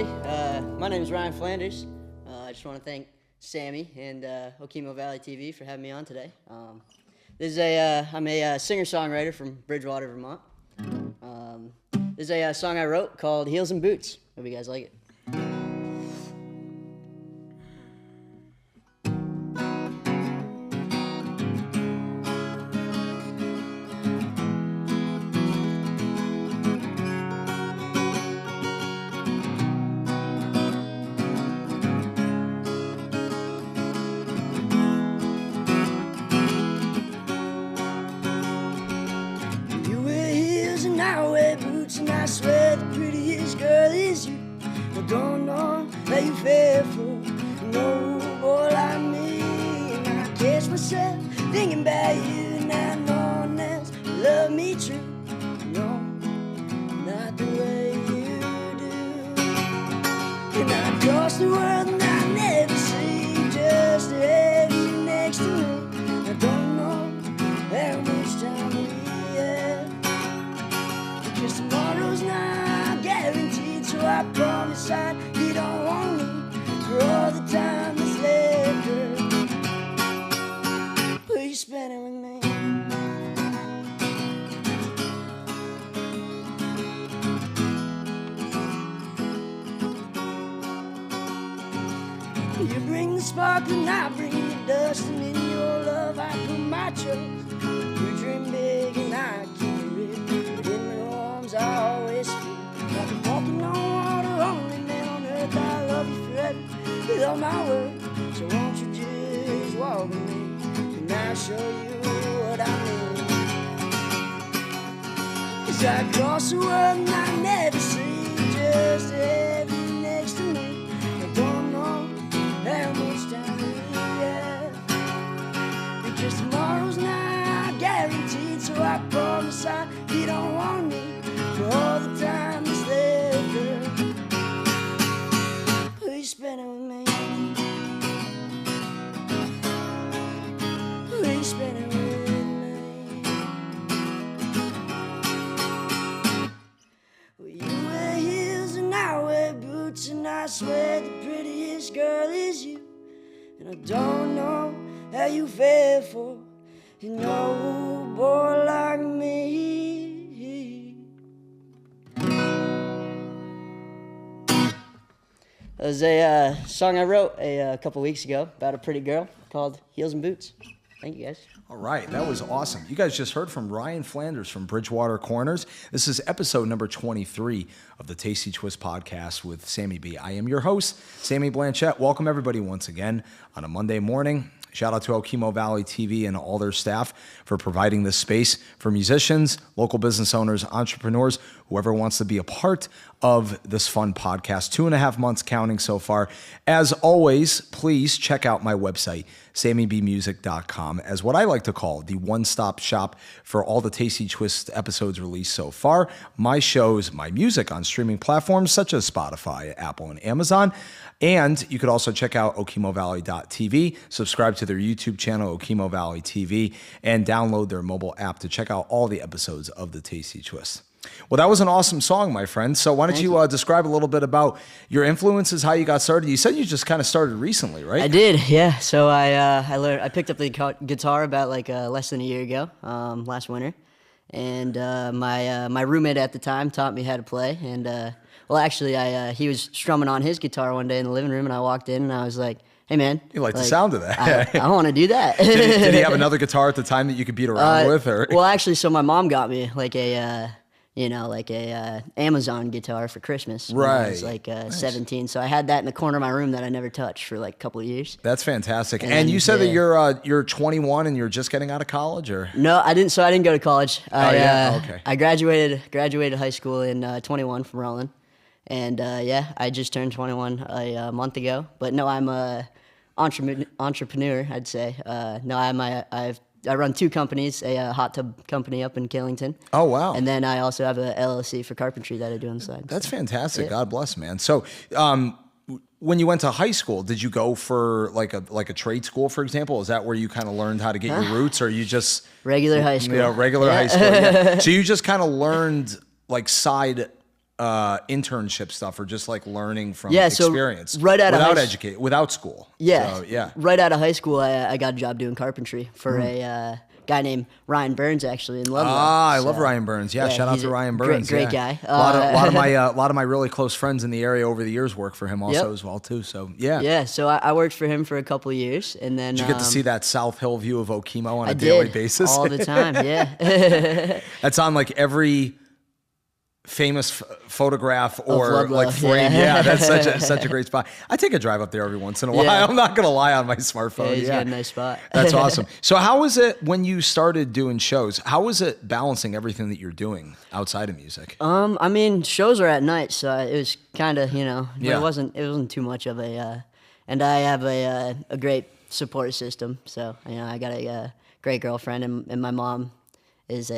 everybody. My name is Ryan Flanders. I just want to thank Sammy and Okemo Valley TV for having me on today. I'm a singer-songwriter from Bridgewater, Vermont. This is a song I wrote called Heels and Boots. Hope you guys like it. I wear boots and I swear the prettiest girl is you. I don't know how you fare for no boy like me. And I catch myself thinking about you, and I know no one else will love me true. No, not the way you do. And I cross the world and I never see you just to have you next to me. I don't know how much time we have. Cause tomorrow's not guaranteed, so I promise you don't want me for all the time that's left, girl. Please spend it with me. You bring the spark and I bring the dust, and in your love I put my trust. You dream big and I keep it, but in my arms I always feel like I'm walking on water. Only man on earth, I love you forever with all my words. So won't you just walk with me and I'll show you what I mean. Cause I cross the world and I never see you just to have you next to me. I don't know how much time we have, because tomorrow's not guaranteed, so I promise you don't want me for all the time that's left, girl. Please spend it with me. Please spend it with me. Well, you wear heels and I wear boots, and I swear the prettiest girl is you. And I don't know how you fare for no boy like me. That was a song I wrote a couple weeks ago about a pretty girl called Heels and Boots. Thank you, guys. All right, that was awesome. You guys just heard from Ryan Flanders from Bridgewater Corners. This is episode number 23 of the Tasty Twist podcast with Sammy B. I am your host, Sammy Blanchette. Welcome everybody once again on a Monday morning. Shout out to Okemo Valley TV and all their staff for providing this space for musicians, local business owners, entrepreneurs, whoever wants to be a part of this fun podcast. 2.5 months counting so far. As always, please check out my website, sammybmusic.com, as what I like to call the one-stop shop for all the Tasty Twist episodes released so far. My shows, my music on streaming platforms such as Spotify, Apple, and Amazon. And you could also check out okemovalley.tv, subscribe to their YouTube channel, Okemo Valley TV, and download their mobile app to check out all the episodes of the Tasty Twist. Well, that was an awesome song, my friend. So why don't you describe a little bit about your influences, how you got started? You said you just kind of started recently, right? I did, yeah. So I picked up the guitar about less than a year ago, last winter, and my roommate at the time taught me how to play. And he was strumming on his guitar one day in the living room, and I walked in and I was like, "Hey, man, you like the sound of that? I want to do that." Did he have another guitar at the time that you could beat around with, or? Well, actually, so my mom got me a Amazon guitar for Christmas when I was Nice. 17. So I had that in the corner of my room that I never touched for a couple of years. That's fantastic. And you said that you're 21 and you're just getting out of college, or? No, I didn't. So I didn't go to college. Okay. I graduated high school in 21 from Rutland, and I just turned 21 a month ago. But no, I'm a entrepreneur, I'd say. I run 2 companies, a hot tub company up in Killington. Oh, wow. And then I also have a LLC for carpentry that I do on the side. That's fantastic. Yeah. God bless, man. So when you went to high school, did you go for like a trade school, for example? Is that where you kind of learned how to get your roots, or you just... Regular high school. High school. Yeah. So you just kind of learned like side internship stuff or just like learning from So experience right out of without school? Yeah. So, yeah. Right out of high school, I got a job doing carpentry for a guy named Ryan Burns, actually, in Rutland. I love Ryan Burns. Yeah, shout out to Ryan Burns. Great guy. A lot of my really close friends in the area over the years work for him also as well too. So yeah. Yeah. So I worked for him for a couple of years, and then did you get to see that South Hill view of Okemo on a I daily did, basis? all the time. Yeah. That's on like every famous photograph or Ludlow, like frame. Yeah, that's yeah. such a great spot. I take a drive up there every once in a while. Yeah. I'm not gonna lie on my smartphone. He's got a nice spot. That's awesome. So how was it when you started doing shows? How was it balancing everything that you're doing outside of music? I mean, shows are at night, so it was kind of, Yeah. it wasn't too much of a, and I have a great support system. So, I got a great girlfriend, and my mom is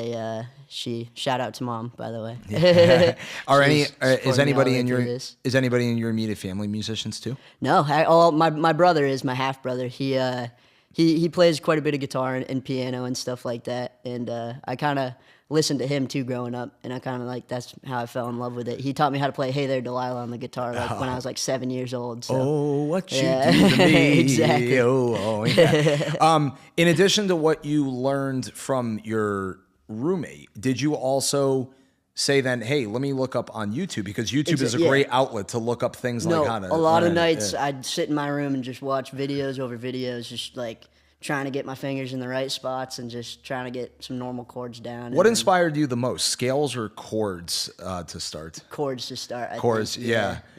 shout out to Mom, by the way. Yeah. She's Is supporting me all anybody the in way your through this. immediate family musicians too? No, my brother is my half brother. He plays quite a bit of guitar and piano and stuff like that, and I kind of listened to him too growing up, and I kind of that's how I fell in love with it. He taught me how to play "Hey There, Delilah" on the guitar when I was like 7 years old. So. Oh, what you Yeah. do to me. Exactly. Oh, yeah. In addition to what you learned from your roommate, did you also say then, hey, let me look up on YouTube? Because YouTube is a Yeah. great outlet to look up things No, like how to... a lot of learn. nights Yeah. I'd sit in my room and just watch videos over videos, just like trying to get my fingers in the right spots and just trying to get some normal chords down. What and inspired you the most, scales or chords to start? chords to start? I Chords, think.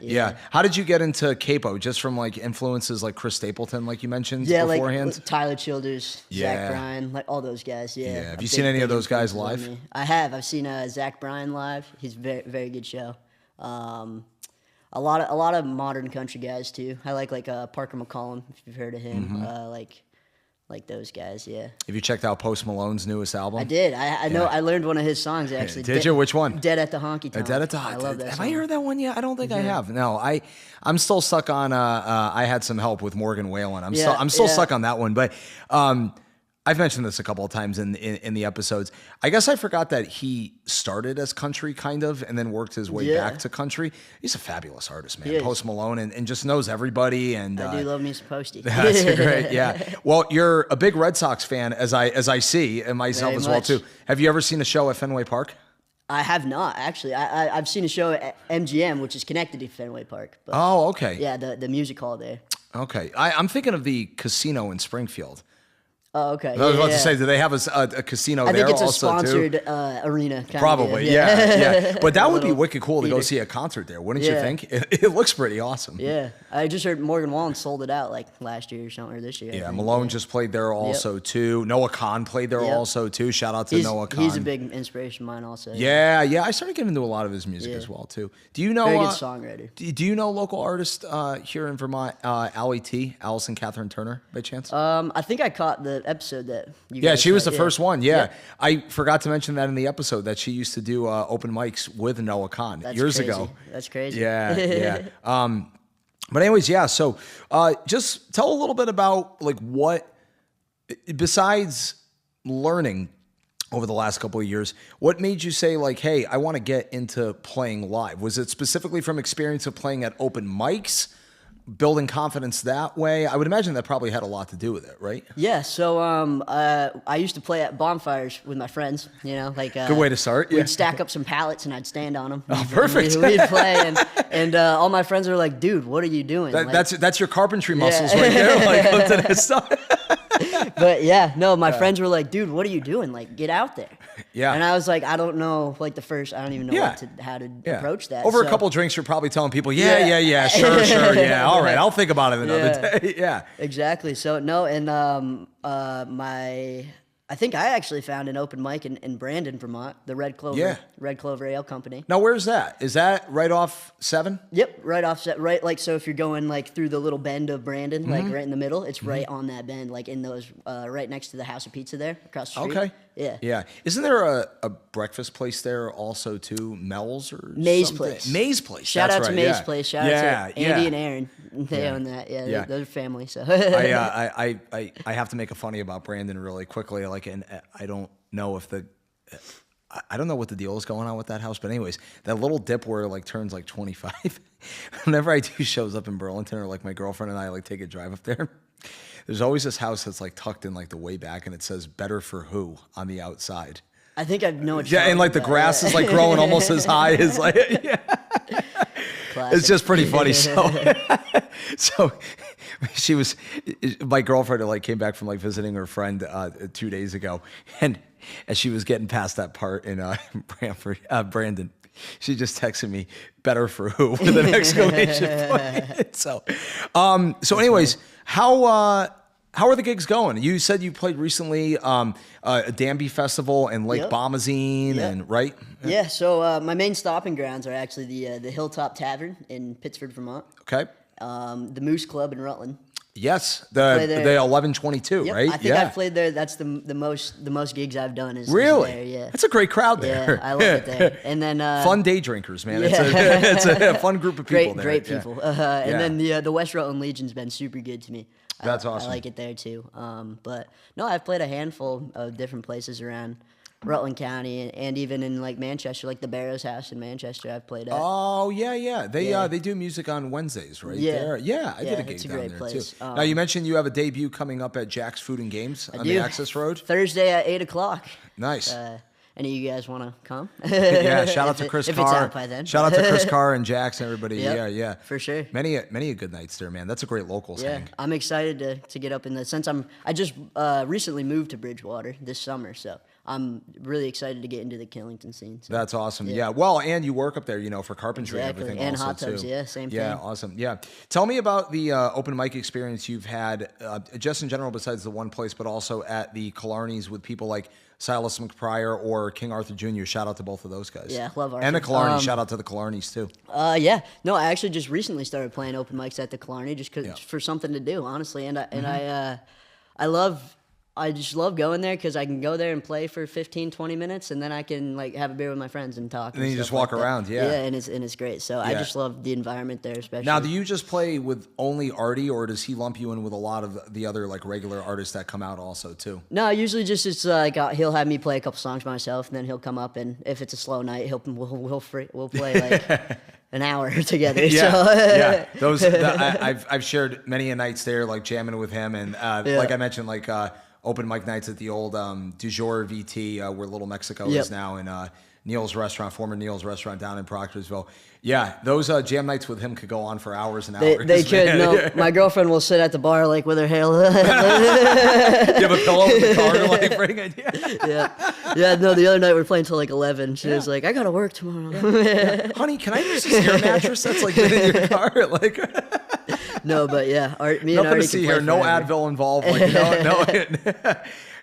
yeah. How did you get into capo? Just from like influences like Chris Stapleton, like you mentioned Yeah, beforehand? like Tyler Childers, Yeah. Zach Bryan, like all those guys. Yeah. Yeah. Have A you seen any of those guys influence on live? me. I have. I've seen Zach Bryan live. He's very very good show. A lot of modern country guys too. I like Parker McCollum, if you've heard of him. Mm-hmm. Like those guys. Yeah. Have you checked out Post Malone's newest album? I did. I know. I learned one of his songs actually. Did you? Which one? Dead at the Honky Tonk. Dead at the I love that Have song. I heard that one yet? I don't think I have. No, I'm still stuck on. I had some help with Morgan Whalen. I'm still Yeah. stuck on that one. But I've mentioned this a couple of times in the episodes. I guess I forgot that he started as country kind of, and then worked his way Yeah. back to country. He's a fabulous artist, man. He is. Post Malone, and just knows everybody. And I do love me some Posty. that's great. Yeah. Well, you're a big Red Sox fan, as I see, and myself Very as well much. too. Have you ever seen a show at Fenway Park? I have not actually. I've seen a show at MGM, which is connected to Fenway Park. But Oh, okay. yeah, the music hall there. Okay. I'm thinking of the casino in Springfield. Oh, okay. I was about yeah. to say, do they have a casino I there think it's a also sponsored too? arena. Kind Probably, of, yeah. But that would be little wicked cool to go theater. see a concert there, wouldn't you Yeah. think? It looks pretty awesome. Yeah, I just heard Morgan Wallen sold it out like last year or something, or this year. I Yeah, think. Malone just played there also too. Noah Khan played there Yep. also too. Shout out to Noah Khan. He's a big inspiration of mine also. Yeah. I started getting into a lot of his music as well too. Do you know? Very good songwriter. Do you know local artist here in Vermont, Allie T, Allison Catherine Turner, by chance? I think I caught the episode that you Yeah, guys she was had, the first one. Yeah. I forgot to mention that in the episode that she used to do open mics with Noah Khan That's years crazy. ago. That's crazy. Yeah. But anyways, yeah. So just tell a little bit about like what, besides learning over the last couple of years, what made you say like, hey, I want to get into playing live? Was it specifically from experience of playing at open mics? Building confidence that way? I would imagine that probably had a lot to do with it, right? Yeah, so I used to play at bonfires with my friends, Good way to start, yeah. We'd stack up some pallets and I'd stand on them. Oh, perfect. We'd play, and all my friends were like, dude, what are you doing? That's your carpentry muscles right there. Like, up to this stuff. But yeah, no, my friends were like, dude, what are you doing? Like, get out there. Yeah. And I was like, I don't know, I don't even know how to approach that. Over a So- couple drinks, you're probably telling people, yeah, sure, yeah, all right, I'll think about it another day. Yeah. Exactly. So no, and I think I actually found an open mic in Brandon, Vermont, the Red Clover Ale Company. Now, where's that? Is that right off 7? Yep, right offset, right. Like, so if you're going like through the little bend of Brandon, Mm-hmm. like right in the middle, it's right on that bend, like in those, right next to the House of Pizza there, across the street. Okay. Yeah. Yeah. Isn't there a breakfast place there also too? Mel's or May's something? Place. May's Place. Shout That's out to right, May's yeah. Place. Shout out to Andy and Aaron. They Yeah. own that. Yeah, Yeah. they're family. So I have to make a funny about Brandon really quickly. Like, and I don't know if I don't know what the deal is going on with that house, but anyways, that little dip where it like turns like 25. Whenever I do shows up in Burlington, or like my girlfriend and I like take a drive up there, there's always this house that's like tucked in like the way back, and it says "Better for Who" on the outside. I think I know what Yeah, you're and like the talking grass about, is like growing almost as high as like. Yeah. Classic. It's just pretty funny. So she was, my girlfriend like came back from like visiting her friend 2 days ago, and as she was getting past that part in Brandon, she just texted me "Better for Who" with an exclamation point. So anyways, how are the gigs going? You said you played recently a Danby Festival and Lake Yep. Bomazine, Yep. and right? Yeah, so my main stopping grounds are actually the Hill Top Tavern in Pittsford, Vermont. Okay. The Moose Club in Rutland. Yes, play the there. 1122, Yep, right? I think I've played there. That's the most gigs I've done is Really? there, yeah. That's a great crowd there. Yeah, I love it there. And then Fun day drinkers, man. yeah. It's a fun group of people there. great Yeah. people. Yeah. And then the West Rutland Legion's been super good to me. That's awesome. I like it there too. But no, I've played a handful of different places around Rutland County, and even in like Manchester, like the Barrows House in Manchester. I've played at. Oh yeah. They Yeah. They do music on Wednesdays, right? Yeah. There. Yeah, I did a Yeah, gig it's a down great there place. too. Now you mentioned you have a debut coming up at Jack's Food and Games on the do. Access Road. Thursday at 8:00. Nice. Any of you guys want to come? Yeah, shout out to Chris if Carr. It's out by then. Shout out to Chris Carr and Jax and everybody. Yep, Yeah. for sure. Many a good nights there, man. That's a great locals Yeah, hang. I'm excited to get up in the since I just recently moved to Bridgewater this summer, so I'm really excited to get into the Killington scene. So. That's awesome. Yeah. Well, and you work up there, for carpentry Exactly. and everything And also hot tubs, too. yeah, same Yeah, thing. awesome. Yeah. Tell me about the open mic experience you've had, just in general, besides the one place, but also at the Killarneys with people like Silas McPrior or King Arthur Jr. Shout out to both of those guys. Yeah, love Arthur. And the Killarneys. Shout out to the Killarneys too. Yeah, no, I actually just recently started playing open mics at the Killarney just Yeah. for something to do, honestly, and I just love going there because I can go there and play for 15, 20 minutes, and then I can like have a beer with my friends and talk. And then you stuff just walk like that. around, yeah. Yeah, and it's great. So I Yeah. just love the environment there, especially. Now, do you just play with only Artie, or does he lump you in with a lot of the other like regular artists that come out also too? No, usually just it's like he'll have me play a couple songs by myself, and then he'll come up, and if it's a slow night, we'll play like an hour together. Yeah, So. yeah. I've shared many a nights there, like jamming with him, and like I mentioned, like open mic nights at the old Du Jour VT, where Little Mexico Yep. is now, in Neil's restaurant, former Neil's restaurant down in Proctorsville. Yeah, those jam nights with him could go on for hours and hours. They could. man. No, my girlfriend will sit at the bar like with her hair. You have a pillow in the car to like bring it. Yeah. No, the other night we were playing till like 11. She was like, "I gotta work tomorrow." Honey, can I use this air mattress that's like been in your car? Like, No, but yeah, me and nothing Artie to see can play here. No forever. Advil involved. Like, no.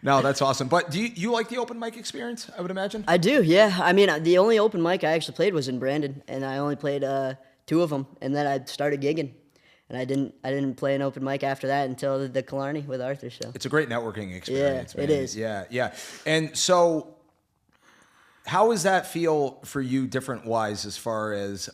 No, that's awesome. But do you like the open mic experience? I would imagine. I do, yeah. I mean, the only open mic I actually played was in Brandon, and I only played 2 of them, and then I started gigging, and I didn't play an open mic after that until the Killarney with Arthur. So It's a great networking experience. Yeah, it man. is. Yeah. And so, how does that feel for you, different wise, as far as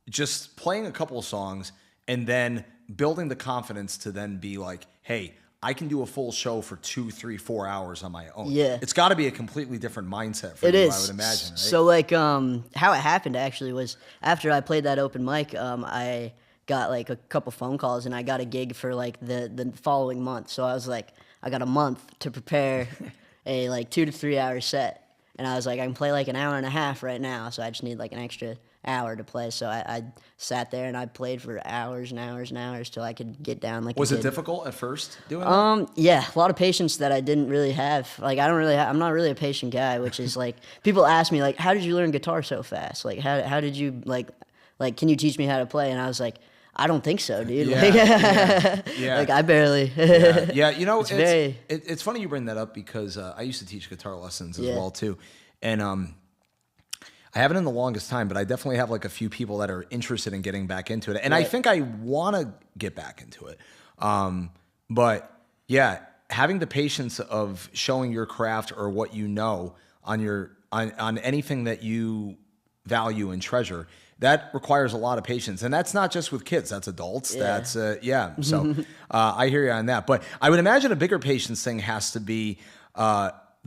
just playing a couple of songs and then building the confidence to then be like, hey, I can do a full show for 2, 3, 4 hours on my own. Yeah. It's got to be a completely different mindset for it you, is. I would imagine, right? So like, how it happened actually was after I played that open mic, I got like a couple phone calls and I got a gig for like the following month. So I was like, I got a month to prepare a like 2 to 3 hour set, and I was like, I can play like an hour and a half right now, so I just need like an extra hour to play. So I sat there and I played for hours and hours and hours till I could get down like. Was a it kid. difficult at first doing that? Yeah, a lot of patience that I didn't really have. Like I'm not really a patient guy, which is like people ask me like, how did you learn guitar so fast? Like how did you like can you teach me how to play? And I was like, I don't think so, dude. Yeah, Like, yeah. like I barely. Yeah, very- it's funny you bring that up because I used to teach guitar lessons as Yeah. well too, and I haven't in the longest time, but I definitely have like a few people that are interested in getting back into it, and I Right. think I want to get back into it. But yeah, having the patience of showing your craft or what you know on anything that you value and treasure. That requires a lot of patience, and that's not just with kids. That's adults. Yeah. That's So I hear you on that. But I would imagine a bigger patience thing has to be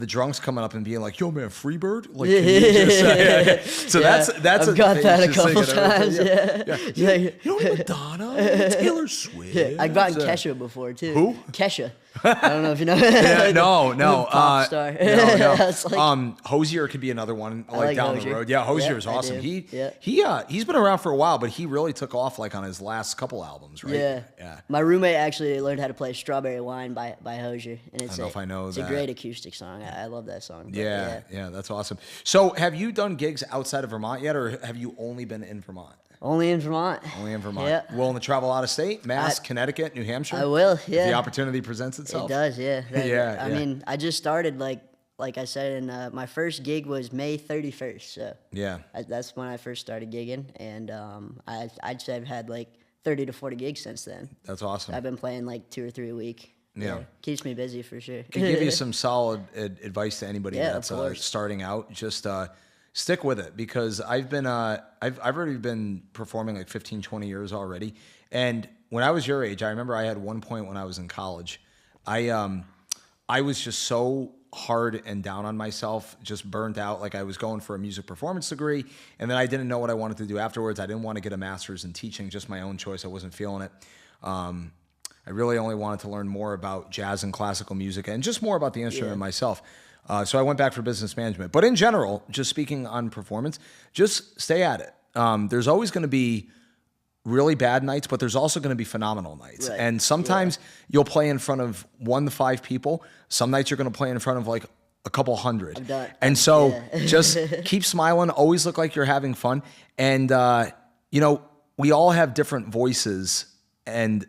the drunks coming up and being like, "Yo, man, Freebird!" Like, can you just, so that's I've got thing, that a just couple singing everything. times. Yeah. You know Madonna, Taylor Swift. Yeah, I've gotten Kesha before too. Who? Kesha. I don't know if you know. Yeah, no. Pop star. No. It's like- Hosier could be another one, like down Hosier. the road. Yeah, Hosier is I awesome. do. He's been around for a while, but he really took off like on his last couple albums, right? Yeah. My roommate actually learned how to play "Strawberry Wine" by Hosier, and it's I don't know if I know it's that. a great acoustic song. I love that song. But Yeah, that's awesome. So, have you done gigs outside of Vermont yet, or have you only been in Vermont? Only in Vermont. Only in Vermont. Yeah. Willing to travel out of state? Mass, Connecticut, New Hampshire? I will, If yeah. the opportunity presents itself? It does, yeah. Yeah, I mean, I just started like I said, and my first gig was May 31st. So Yeah. that's when I first started gigging, and I'd say I've had like 30 to 40 gigs since then. That's awesome. I've been playing like 2 or 3 a week. Yeah. Keeps me busy for sure. Can give you some solid advice to anybody Yeah, of that's course. starting out. Just stick with it, because I've already been performing like 15, 20 years already. And when I was your age, I remember I had one point when I was in college. I was just so hard and down on myself, just burnt out. Like I was going for a music performance degree, and then I didn't know what I wanted to do afterwards. I didn't want to get a master's in teaching, just my own choice. I wasn't feeling it. I really only wanted to learn more about jazz and classical music and just more about the instrument myself. So I went back for business management. But in general, just speaking on performance, just stay at it. There's always going to be really bad nights, but there's also going to be phenomenal nights. Right. And sometimes you'll play in front of 1 to 5 people. Some nights you're going to play in front of like a couple hundred. And so just keep smiling, always look like you're having fun. And, we all have different voices and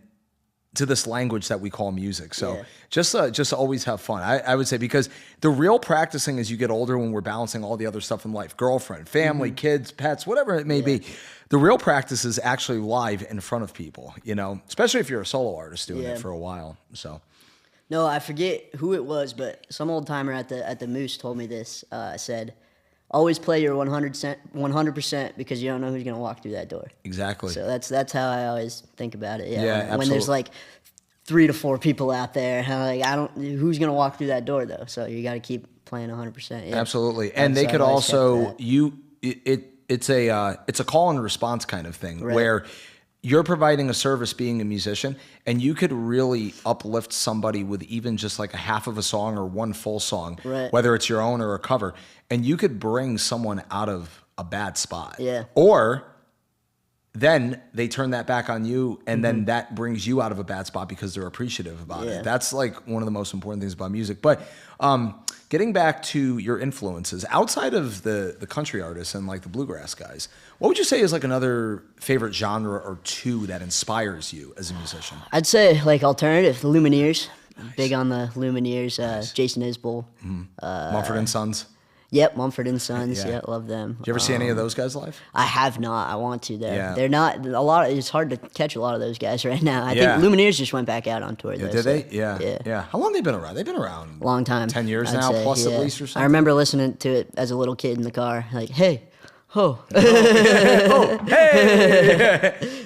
to this language that we call music. So just always have fun. I would say, because the real practicing as you get older, when we're balancing all the other stuff in life, girlfriend, family, kids, pets, whatever it may be, the real practice is actually live in front of people, especially if you're a solo artist doing it for a while. So. No, I forget who it was, but some old timer at the Moose told me this. Said, always play your 100% because you don't know who's gonna walk through that door. Exactly. So that's how I always think about it. Yeah. Yeah, when there's like 3 to 4 people out there, who's gonna walk through that door though? So you got to keep playing 100%. Yeah. Absolutely. And That's they could how I always also kept that. it's a call and response kind of thing, Right. where you're providing a service being a musician, and you could really uplift somebody with even just like a half of a song or one full song, Right. whether it's your own or a cover, and you could bring someone out of a bad spot. Yeah. Or then they turn that back on you, and then that brings you out of a bad spot because they're appreciative about it. That's like one of the most important things about music. But getting back to your influences, outside of the country artists and like the bluegrass guys, what would you say is like another favorite genre or two that inspires you as a musician? I'd say like alternative, the Lumineers. Big on the Lumineers. Jason Isbell. Mumford and Sons. Yep, Mumford and Sons. Yeah. Yeah, love them. Did you ever see any of those guys live? I have not. I want to though. Yeah. They're not a lot. It's hard to catch a lot of those guys right now. I Yeah. think Lumineers just went back out on tour. Yeah, though, did so, they? Yeah. How long have they been around? They've been around Long time. 10 years I'd now, say, plus yeah. at least or something? I remember listening to it as a little kid in the car, like, hey, ho.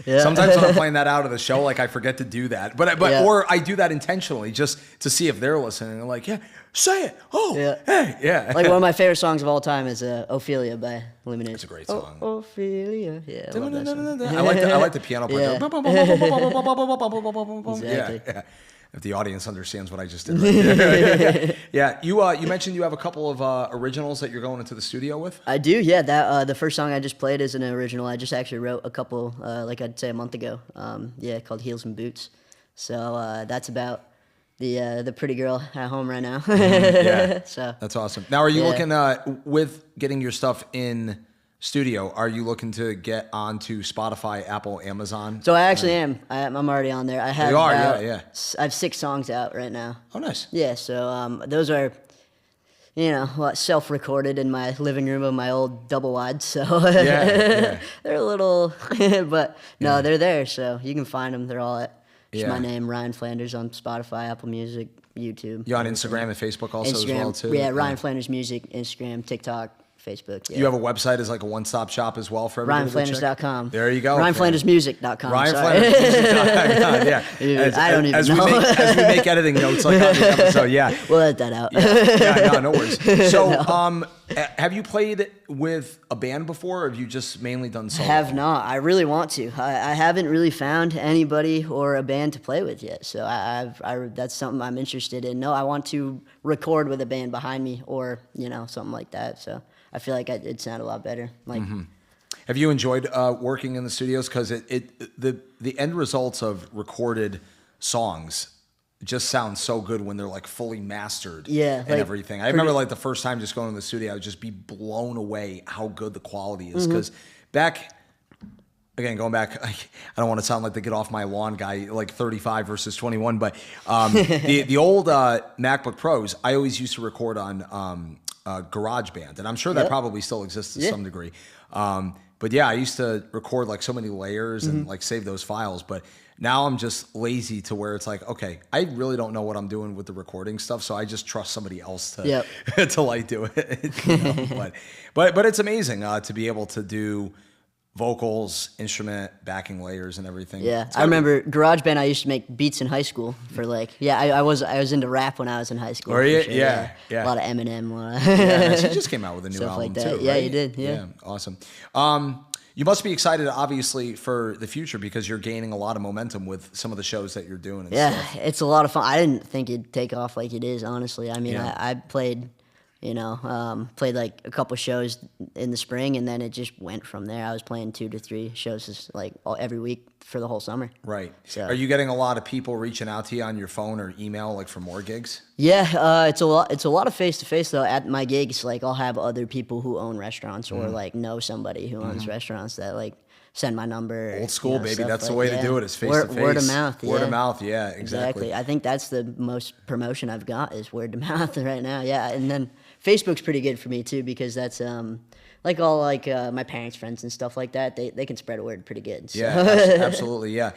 Sometimes when I'm playing that out of the show, like I forget to do that, but Yeah. or I do that intentionally just to see if they're listening. They're like, yeah, say it. Oh, Yeah. hey, yeah. Like one of my favorite songs of all time is Ophelia by Lumineers. It's a great song. Ophelia. Yeah, I love that song. I like the piano part. Yeah. Yeah, Exactly. yeah. If the audience understands what I just did right there. Yeah, you mentioned you have a couple of originals that you're going into the studio with? I do, yeah. That the first song I just played is an original. I just actually wrote a couple, like I'd say a month ago. Called Heels and Boots. So that's about the pretty girl at home right now. Yeah, So that's awesome. Now, are you Yeah. looking with getting your stuff in studio? Are you looking to get onto Spotify, Apple, Amazon? So I actually am. I'm already on there. I have You are, about- yeah. I have 6 songs out right now. Oh, nice. Yeah, so those are, self-recorded in my living room of my old double wide. So Yeah. they're a little, but no, they're there. So you can find them. They're all at just my name, Ryan Flanders, on Spotify, Apple Music, YouTube. You on Instagram and Facebook also as well too? Yeah, Ryan Flanders Music, Instagram, TikTok, Facebook. Yeah. You have a website as like a one-stop shop as well for everybody. RyanFlanders.com. There you go. RyanFlandersMusic.com. RyanFlanders.com. Yeah. I don't even know. As we make editing notes like on the episode, yeah. We'll edit that out. No worries. So, have you played with a band before, or have you just mainly done solo? I have not. I really want to. I haven't really found anybody or a band to play with yet. So that's something I'm interested in. No, I want to record with a band behind me, or something like that. So I feel like it'd sound a lot better. Like. Mm-hmm. Have you enjoyed working in the studios? Because the end results of recorded songs just sound so good when they're like fully mastered and everything. I remember like the first time just going to the studio, I would just be blown away how good the quality is. Because going back, I don't want to sound like the get off my lawn guy, like 35 versus 21, but the old MacBook Pros, I always used to record on GarageBand, and I'm sure that probably still exists to some degree. But yeah, I used to record like so many layers and like save those files, but now I'm just lazy to where it's like, okay, I really don't know what I'm doing with the recording stuff, so I just trust somebody else to to like do it. But it's amazing to be able to do vocals, instrument, backing layers, and everything. Yeah, I remember GarageBand. I used to make beats in high school for I was into rap when I was in high school. Were you? Sure, Yeah. A lot of Eminem. She just came out with a new Stuff album like that. too. Yeah, right? you did. Yeah, awesome. You must be excited, obviously, for the future because you're gaining a lot of momentum with some of the shows that you're doing. And stuff. It's a lot of fun. I didn't think it'd take off like it is. Honestly, I mean, I played. Played like a couple shows in the spring, and then it just went from there. I was playing 2 to 3 shows every week for the whole summer. Right. So. Are you getting a lot of people reaching out to you on your phone or email, like for more gigs? Yeah, it's a lot. It's a lot of face to face though. At my gigs, like I'll have other people who own restaurants or like know somebody who owns restaurants that like send my number. Old school, baby. That's the way to do it. Is face to face. Word of mouth. Word of mouth. Yeah, exactly. I think that's the most promotion I've got is word of mouth right now. Yeah, and then Facebook's pretty good for me too because that's my parents' friends and stuff like that. They can spread a word pretty good. So. Yeah, absolutely. Yeah,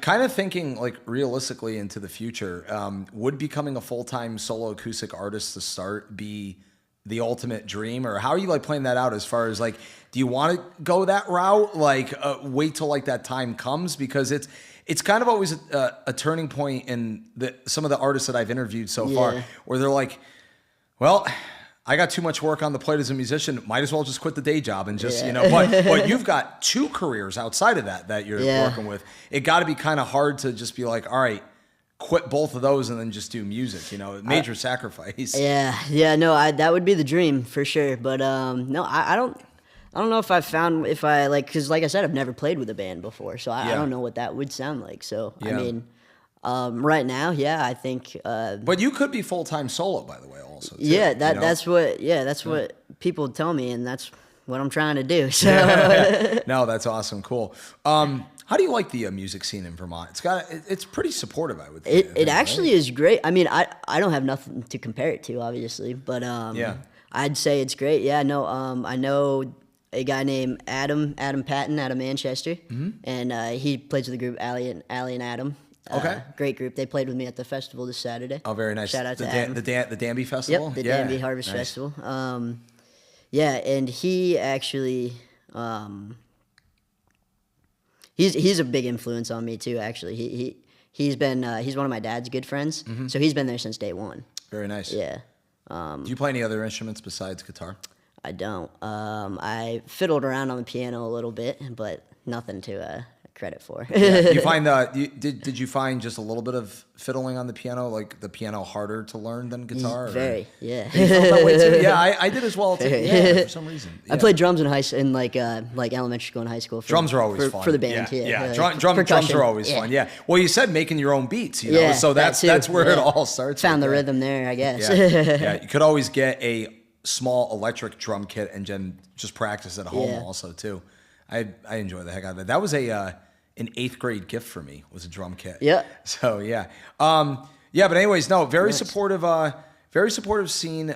kind of thinking like realistically into the future. Would becoming a full-time solo acoustic artist to start be the ultimate dream, or how are you like playing that out as far as like, do you want to go that route? Like wait till like that time comes because it's kind of always a turning point in some of the artists that I've interviewed so far where they're like, well, I got too much work on the plate as a musician. Might as well just quit the day job and just, but you've got 2 careers outside of that you're working with. It got to be kind of hard to just be like, all right, quit both of those and then just do music, major sacrifice. Yeah, no, that would be the dream for sure. But no, I don't know if because like I said, I've never played with a band before, so I don't know what that would sound like. So I mean, right now, I think. But you could be full-time solo, by the way, also. Too, that's what people tell me, and that's what I'm trying to do. So. No, that's awesome, cool. How do you like the music scene in Vermont? It's pretty supportive, I would think. It actually is great. I mean, I don't have nothing to compare it to, obviously, but I'd say it's great. Yeah, no, I know a guy named Adam Patton out of Manchester, and he plays with the group Allie and Adam. Okay. Great group. They played with me at the festival this Saturday. Oh, very nice. Shout out to Adam. The Danby Festival? Yep, the Danby Harvest Festival. And he actually, he's a big influence on me too, actually. He's one of my dad's good friends, so he's been there since day one. Very nice. Yeah. Do you play any other instruments besides guitar? I don't. I fiddled around on the piano a little bit, but nothing to credit for. You find did you find just a little bit of fiddling on the piano, like the piano harder to learn than guitar? Very, yeah. You felt that way too? Yeah, I did as well too. Yeah, for some reason. Yeah. I played drums in elementary school and high school. Drums are always fun for the band. Yeah. Drums are always fun. Yeah. Well, you said making your own beats, so that's where it all starts. Found the rhythm there, I guess. Yeah. You could always get a small electric drum kit and then just practice at home also too. I enjoy the heck out of it. That was an 8th grade gift for me, was a drum kit. Yeah. So but anyways, no, very supportive Very supportive scene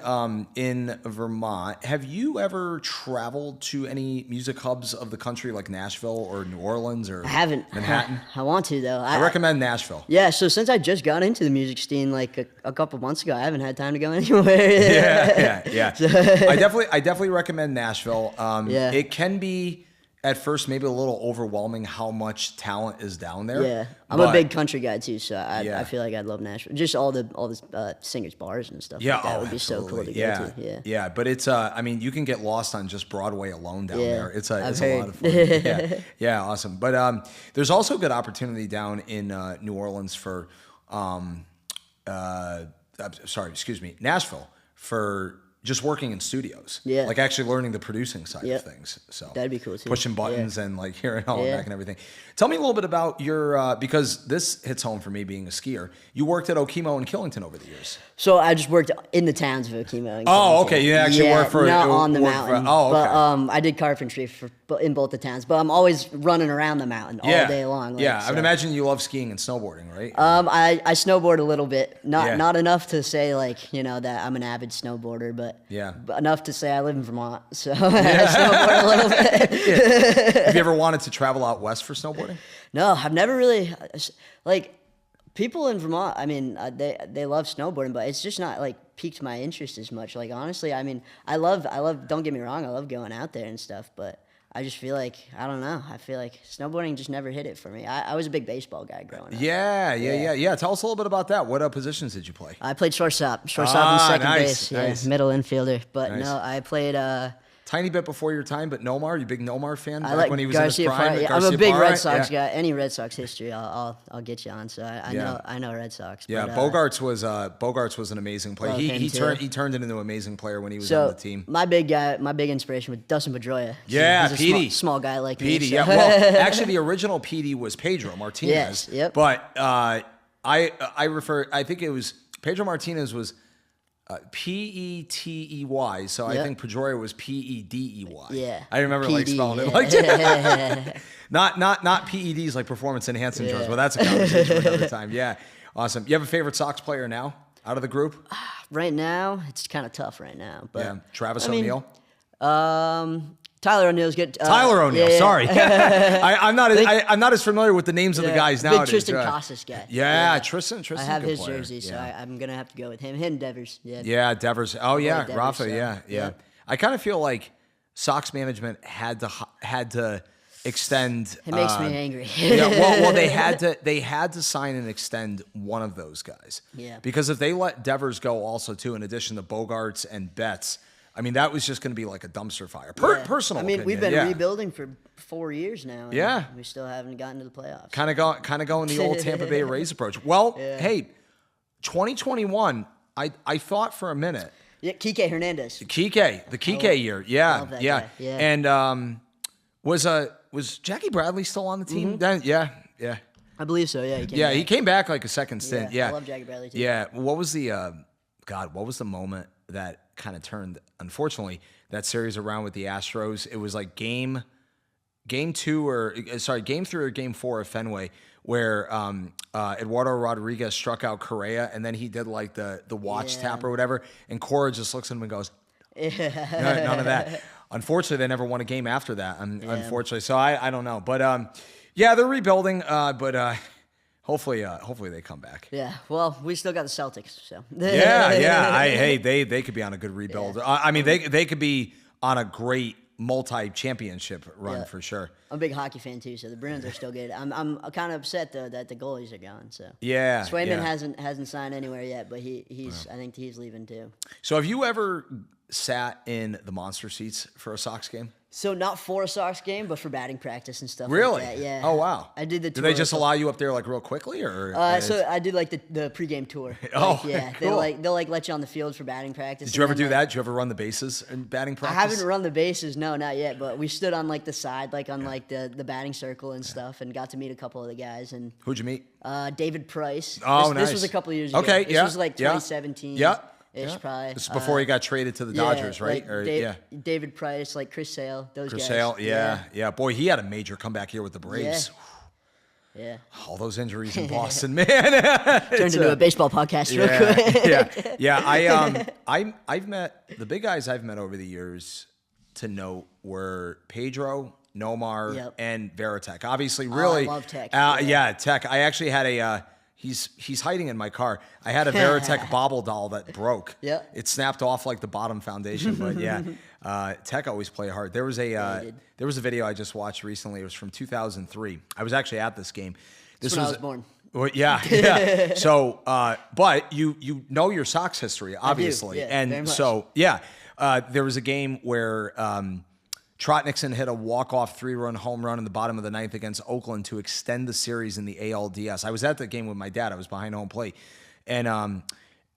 in Vermont. Have you ever traveled to any music hubs of the country like Nashville or New Orleans or I haven't. Manhattan? I want to though. I recommend Nashville. Yeah, so since I just got into the music scene like a couple months ago, I haven't had time to go anywhere. Yeah. I definitely recommend Nashville. Yeah. It can be at first maybe a little overwhelming how much talent is down there. Yeah, I'm a big country guy too, so Yeah. I feel like I'd love Nashville. Just all the singers bars and stuff. Yeah, like that would be so cool to yeah. go to. Yeah. But it's I mean, you can get lost on just Broadway alone down Yeah, there. It's a I've lot of fun. Yeah, awesome. But there's also good opportunity down in New Orleans for Nashville for just working in studios. Yeah. Like actually learning the producing side of things. So That'd be cool, too. Pushing buttons and like hearing all Yeah. back and everything. Tell me a little bit about your because this hits home for me being a skier. You worked at Okemo and Killington over the years. So I just worked in the towns of Okemo. And Oh, Killington. okay. You actually work for not on the work for- mountain. oh, okay. But I did carpentry in both the towns. But I'm always running around the mountain all day long. Like, Yeah, I would so. imagine you love skiing and snowboarding, right? I snowboard a little bit, Yeah. not enough to say like that I'm an avid snowboarder, but Yeah. but enough to say I live in Vermont, so I snowboard a little bit. Have you ever wanted to travel out west for snowboarding? No, I've never really like people in Vermont. I mean, they love snowboarding, but it's just not like piqued my interest as much. Like honestly, I mean, I love. Don't get me wrong, I love going out there and stuff, but I just feel like I don't know. I feel like snowboarding just never hit it for me. I was a big baseball guy growing up. Yeah. Tell us a little bit about that. What positions did you play? I played shortstop and second nice, base. Yeah, nice. middle infielder. But Nice. no, I played. Tiny bit before your time, but Nomar, you a big Nomar fan? I Back like when he was Garcia in his prime. Parra. Yeah, I'm Garcia a big Parra? Red Sox Yeah. guy. Any Red Sox history, I'll get you on. So I know Red Sox. Yeah, but, Bogarts was an amazing player. Love him He too. turned into an amazing player when he was So on the team. my big inspiration was Dustin Pedroia. So Yeah, he's a Petey. small guy like me. Petey, so- yeah. Well, actually, the original Petey was Pedro Martinez. Yes, yep. But I think it was Pedro Martinez was Petey. So I Yep. think Pedroia was Pedey. Yeah. I remember like PD, spelling it yeah. like that. not PEDs like performance enhancing drugs, but that's a conversation for another time. Yeah, awesome. You have a favorite Sox player now out of the group? Right now, it's kind of tough right now. But Yeah, Travis I mean, O'Neal. Tyler O'Neal's good. Tyler O'Neal. yeah. Sorry, I'm not as familiar with the names of the guys Big nowadays. Tristan Casas guy. Yeah, Tristan. I have good his player. jersey, so Yeah. I'm gonna have to go with him. Him, Devers. Yeah. Yeah, Devers. Oh yeah, Devers, Rafa. so, Yeah. yeah. I kind of feel like Sox management had to extend. It makes me angry. Yeah, well, they had to sign and extend one of those guys. Yeah. Because if they let Devers go also too, in addition to Bogarts and Betts, I mean that was just going to be like a dumpster fire. Yeah. Personal. I mean, we've opinion, been yeah. rebuilding for 4 years now. And Yeah. we still haven't gotten to the playoffs. Kind of going the old Tampa Bay Rays approach. Well, hey, 2021. I thought for a minute. Yeah, Kike Hernandez. The Kike year. Yeah, love that yeah. guy, yeah. And was Jackie Bradley still on the team Mm-hmm. then? Yeah. I believe so. Yeah, He came back like a second stint. Yeah. I love Jackie Bradley too. Yeah. What was the what was the moment that kind of turned, unfortunately, that series around with the Astros? It was like game 3 or game 4 of Fenway, where Eduardo Rodriguez struck out Correa, and then he did like the watch tap or whatever, and Cora just looks at him and goes, none of that. Unfortunately, they never won a game after that. Unfortunately, so I don't know, but they're rebuilding, but hopefully they come back. Yeah. Well, we still got the Celtics. So. Hey, they could be on a good rebuild. I mean, they could be on a great multi-championship run for sure. I'm a big hockey fan too, so the Bruins are still good. I'm kind of upset though that the goalies are gone. So Swayman hasn't signed anywhere yet, but he's I think he's leaving too. So have you ever sat in the monster seats for a Sox game? So not for a Sox game, but for batting practice and stuff. Really? Like that. Yeah. Oh wow. I did the. Do tour they just allow you up there like real quickly, or? So I did like the pregame tour. Oh, yeah. cool. They'll let you on the field for batting practice. Did you ever do that? Did you ever run the bases in batting practice? I haven't run the bases, no, not yet. But we stood on like the side, like on like the batting circle and stuff, and got to meet a couple of the guys. And Who'd you meet? David Price. Oh, this nice. was a couple of years ago. Okay, This was like 2017. Yeah. Ish, probably. This is before he got traded to the Dodgers, right? Like David Price, like Chris Sale, those Chris guys. Sale, yeah. Boy, he had a major comeback here with the Braves. Yeah. All those injuries in Boston, man. Turned into a baseball podcast real quick. I've met the big guys I've met over the years to note were Pedro, Nomar, and Veritek. Obviously, really. I love Tech. Tech. I actually had a. He's hiding in my car. I had a Veritek bobble doll that broke. Yeah. It snapped off like the bottom foundation, but Tech always play hard. There was a video I just watched recently. It was from 2003. I was actually at this game. This was when I was born. Well, yeah. So, but you know your Sox history, obviously, I do, very and much. so there was a game where Trot Nixon hit a walk-off 3-run home run in the bottom of the ninth against Oakland to extend the series in the ALDS. I was at the game with my dad. I was behind home plate, and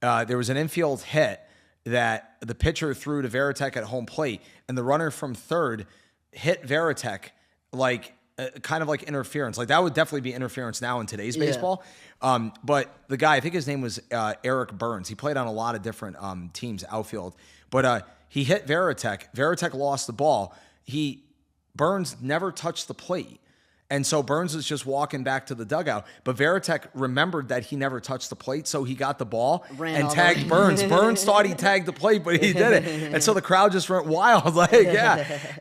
there was an infield hit that the pitcher threw to Veritek at home plate, and the runner from third hit Veritek like. Kind of like interference. Like that would definitely be interference now in today's baseball. But the guy, I think his name was Eric Burns. He played on a lot of different teams, outfield. But he hit Veritek. Veritek lost the ball. Burns never touched the plate. And so Burns was just walking back to the dugout. But Veritek remembered that he never touched the plate, so he got the ball and tagged Burns. Burns thought he tagged the plate, but he didn't. And so the crowd just went wild.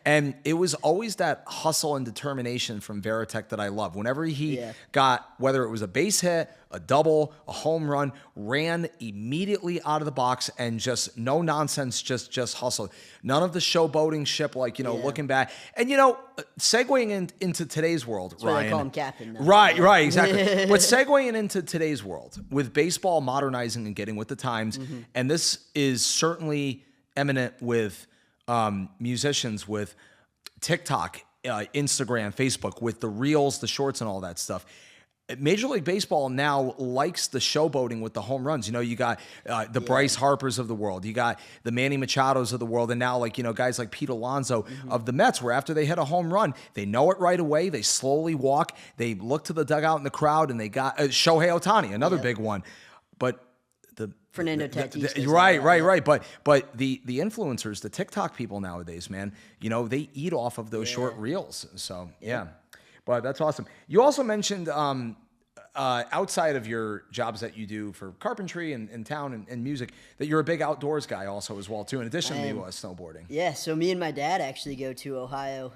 And it was always that hustle and determination from Veritek that I love. Whenever he got, whether it was a base hit, a double, a home run, ran immediately out of the box and just no nonsense, just hustled. None of the showboating ship, looking back. And, segueing into today's world, That's why Ryan. they call him Captain now. Right, exactly. But segueing into today's world, with baseball modernizing and getting with the times, and this is certainly eminent with musicians, with TikTok, Instagram, Facebook, with the reels, the shorts, and all that stuff. Major League Baseball now likes the showboating with the home runs. You got the Bryce Harpers of the world. You got the Manny Machados of the world. And now, guys like Pete Alonso of the Mets, where after they hit a home run, they know it right away. They slowly walk. They look to the dugout in the crowd, and they got Shohei Ohtani, another big one. But Fernando Tatis. Right. But the influencers, the TikTok people nowadays, man, they eat off of those short reels. So, yeah. But that's awesome. You also mentioned outside of your jobs that you do for carpentry and town and music, that you're a big outdoors guy also as well, too, in addition to snowboarding. Yeah, so me and my dad actually go to Ohio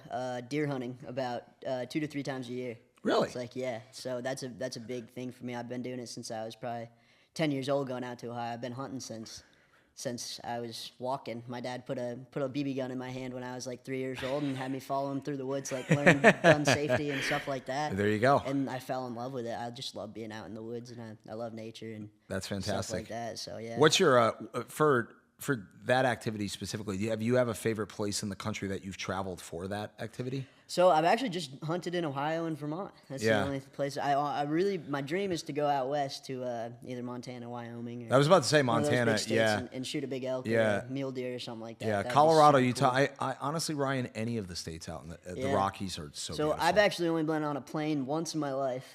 deer hunting about 2 to 3 times a year. Really? It's like, so that's a big thing for me. I've been doing it since I was probably 10 years old, going out to Ohio. I've been hunting since I was walking. My dad put a BB gun in my hand when I was like 3 years old and had me follow him through the woods, learn gun safety and stuff like that. There you go. And I fell in love with it. I just love being out in the woods, and I love nature and that's fantastic. Stuff like that. So yeah. What's your for that activity specifically? Do you have a favorite place in the country that you've traveled for that activity? So I've actually just hunted in Ohio and Vermont. That's the only place. I really, my dream is to go out west to either Montana, Wyoming. Or I was about to say one of those Montana, big states and shoot a big elk or a mule deer or something like that. Yeah, That'd be Colorado, super Utah. cool. I honestly, Ryan, any of the states out in the Rockies are so beautiful. I've actually only been on a plane once in my life,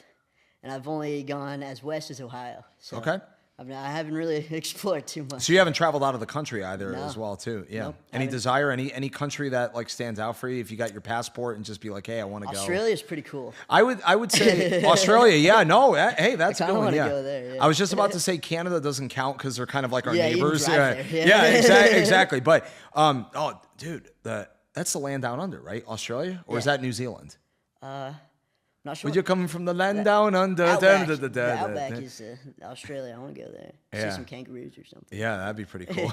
and I've only gone as west as Ohio. So Okay. I haven't really explored too much. So you haven't traveled out of the country either as well, too. Yeah. Nope, Any desire, any country that stands out for you? If you got your passport and just be like, hey, I want to go. Australia's pretty cool. I would say Australia. Yeah, no, hey, that's I good. want to Yeah. go there. Yeah. I was just about to say Canada doesn't count because they're kind of like our Yeah, you can neighbors. drive there, Exactly. But dude, that's the land down under, right? Australia, or is that New Zealand? Not sure. When you're coming from the land down under. Outback, the Outback is Australia. I want to go there. Yeah. See some kangaroos or something. Yeah, that'd be pretty cool.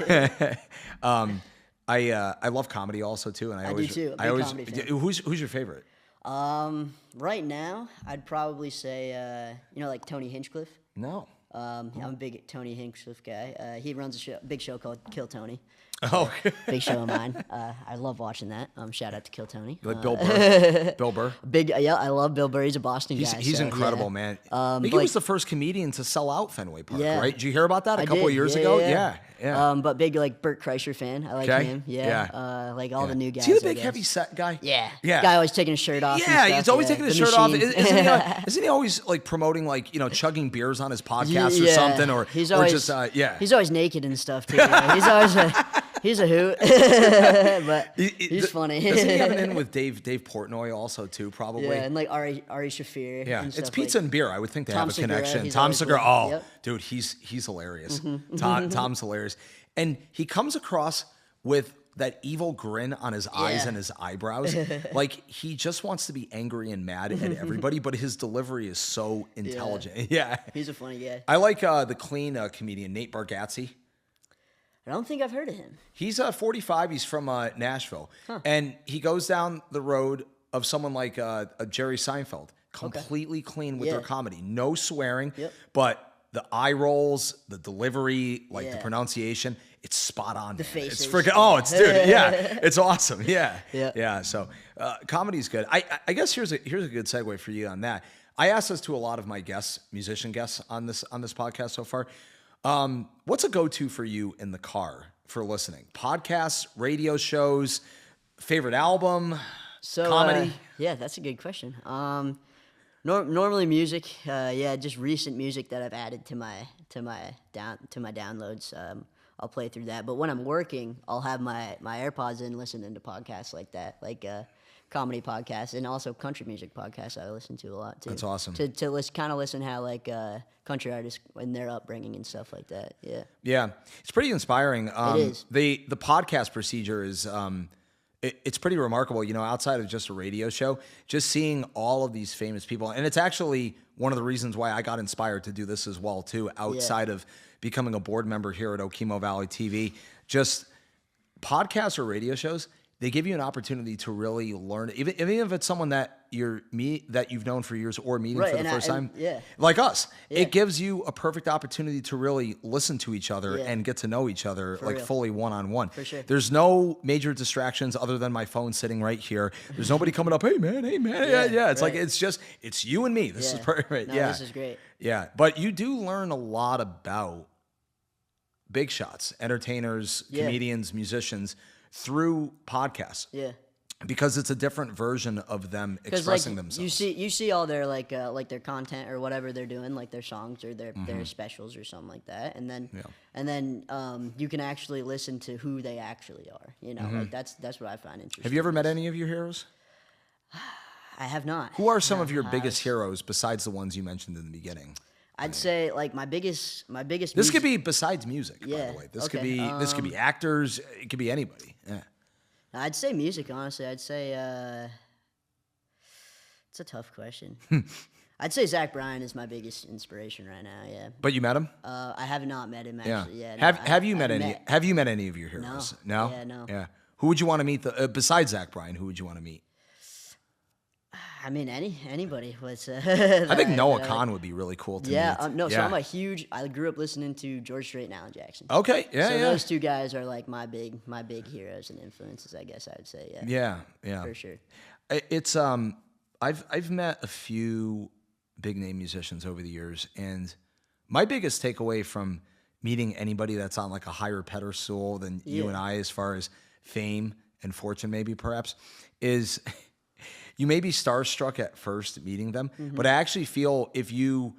I love comedy also too, and I do too. I always. Comedy fan. Who's your favorite? Right now, I'd probably say like Tony Hinchcliffe. No. I'm a big Tony Hinchcliffe guy. He runs a big show called Kill Tony. Oh, Big show of mine. I love watching that. Shout out to Kill Tony. you like Bill Burr? Bill Burr. I love Bill Burr. He's a Boston guy. He's so, incredible, yeah. man. I think he was the first comedian to sell out Fenway Park, Yeah. right? Did you hear about that a I couple did. of years Yeah, ago? yeah. Yeah. But big Burt Kreischer fan. I like Okay. him. Yeah. Yeah. Like all the new guys. Is he the I big guess. heavy set guy? Yeah. Yeah. Guy always taking his shirt off. Yeah, and stuff. he's always taking his The shirt off. machine. Isn't he always promoting chugging beers on his podcast or something? Or he's or always just He's always naked and stuff too. He's always He's a hoot, but he's funny. Doesn't he have an in with Dave Portnoy also too? Probably. Yeah, and like Ari Shafir. Yeah, and it's stuff pizza like, and beer. I would think they Tom have a Segura, connection. he's Tom always Segura. good. Oh, Yep. dude, he's hilarious. Tom's hilarious, and he comes across with that evil grin on his eyes Yeah. and his eyebrows. Like he just wants to be angry and mad at everybody, but his delivery is so intelligent. Yeah. He's a funny guy. I like the clean comedian Nate Bargatze. I don't think I've heard of him. He's 45. He's from Nashville, and he goes down the road of someone like a Jerry Seinfeld, completely clean with their Yeah. comedy, no swearing, Yep. but the eye rolls, the delivery, like the Yeah. pronunciation, it's spot on. The faces. It's freaking. Oh, it's dude. Yeah, it's awesome. Yeah, Yeah. yeah. So comedy's good. I guess here's a good segue for you on that. I asked this to a lot of my guests, musician guests on this podcast so far. What's a go-to for you in the car for listening? Podcasts, radio shows, favorite album, So comedy? yeah, that's a good question. Normally music, just recent music that I've added to my downloads. I'll play through that. But when I'm working, I'll have my AirPods in, listening to podcasts like that, like comedy podcasts and also country music podcasts. I listen to a lot too. That's awesome. To listen how like country artists and their upbringing and stuff like that. Yeah. Yeah, it's pretty inspiring. It is. The podcast procedure is it's pretty remarkable. You know, outside of just a radio show, just seeing all of these famous people, and it's actually one of the reasons why I got inspired to do this as well too. Outside of becoming a board member here at Okemo Valley TV, just podcasts or radio shows. They give you an opportunity to really learn, even if it's someone that you've known for years or meeting for the first time, like us. It gives you a perfect opportunity to really listen to each other and get to know each other like real. fully one-on-one. For sure. There's no major distractions other than my phone sitting right here. There's nobody coming up, hey man. Yeah. It's like, it's you and me. This is perfect. No, yeah. this is great. Yeah. But you do learn a lot about big shots, entertainers, comedians, musicians, through podcasts. Yeah. Because it's a different version of them expressing like, themselves. You see all their like their content or whatever they're doing, like their songs or their specials or something like that, and then you can actually listen to who they actually are. You know, like that's what I find interesting. Have you ever met any of your heroes? I have not. Who are some of your biggest heroes besides the ones you mentioned in the beginning? I'd say like my biggest. This could be besides music, by Yeah, the way. This okay, could be actors. It could be anybody. Yeah. I'd say music. Honestly, I'd say it's a tough question. I'd say Zach Bryan is my biggest inspiration right now. Yeah. But you met him? I have not met him Yeah. actually. Yeah. Have you met any? Have you met any of your heroes? No. Yeah, no. Yeah. Who would you want to meet? Besides Zach Bryan, who would you want to meet? I mean, anybody was. I think Noah Khan would be really cool to meet. So I grew up listening to George Strait and Alan Jackson. Okay, yeah, So yeah. those two guys are like my big heroes and influences, I guess I would say. Yeah. Yeah. For sure. It's I've met a few big name musicians over the years, and my biggest takeaway from meeting anybody that's on like a higher pedestal than you and I, as far as fame and fortune, maybe perhaps, is you may be starstruck at first meeting them, but I actually feel if you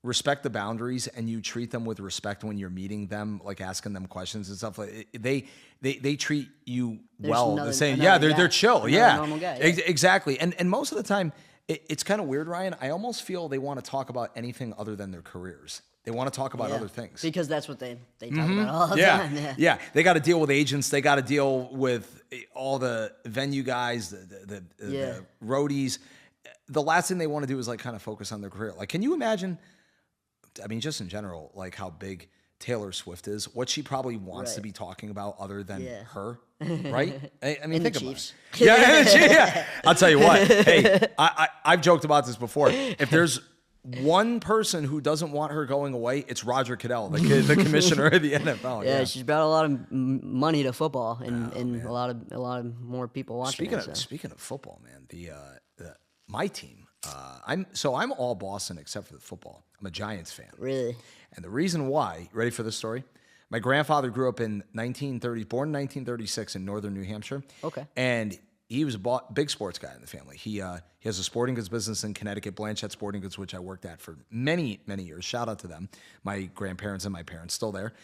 respect the boundaries and you treat them with respect when you're meeting them, like asking them questions and stuff, like they treat you well. The same, they're chill, normal guy, exactly. And most of the time, it's kind of weird, Ryan. I almost feel they want to talk about anything other than their careers. They want to talk about other things. Because that's what they talk about all the time. Yeah. They got to deal with agents. They got to deal with all the venue guys, the roadies. The last thing they want to do is like kind of focus on their career. Like, can you imagine, I mean, just in general, like how big Taylor Swift is, what she probably wants to be talking about other than her, right? I mean, think about it. Yeah. I'll tell you what. Hey, I've joked about this before. If there's one person who doesn't want her going away, it's Roger Goodell, the commissioner of the NFL. Yeah, she's brought a lot of money to football, and a lot of more people watching. Speaking of football, man, my team. I'm all Boston except for the football. I'm a Giants fan. Really? And the reason why, ready for this story? My grandfather grew up in born in 1936 in northern New Hampshire. Okay. And he was a big sports guy in the family. He has a sporting goods business in Connecticut, Blanchette Sporting Goods, which I worked at for many, many years. Shout out to them, my grandparents and my parents, still there.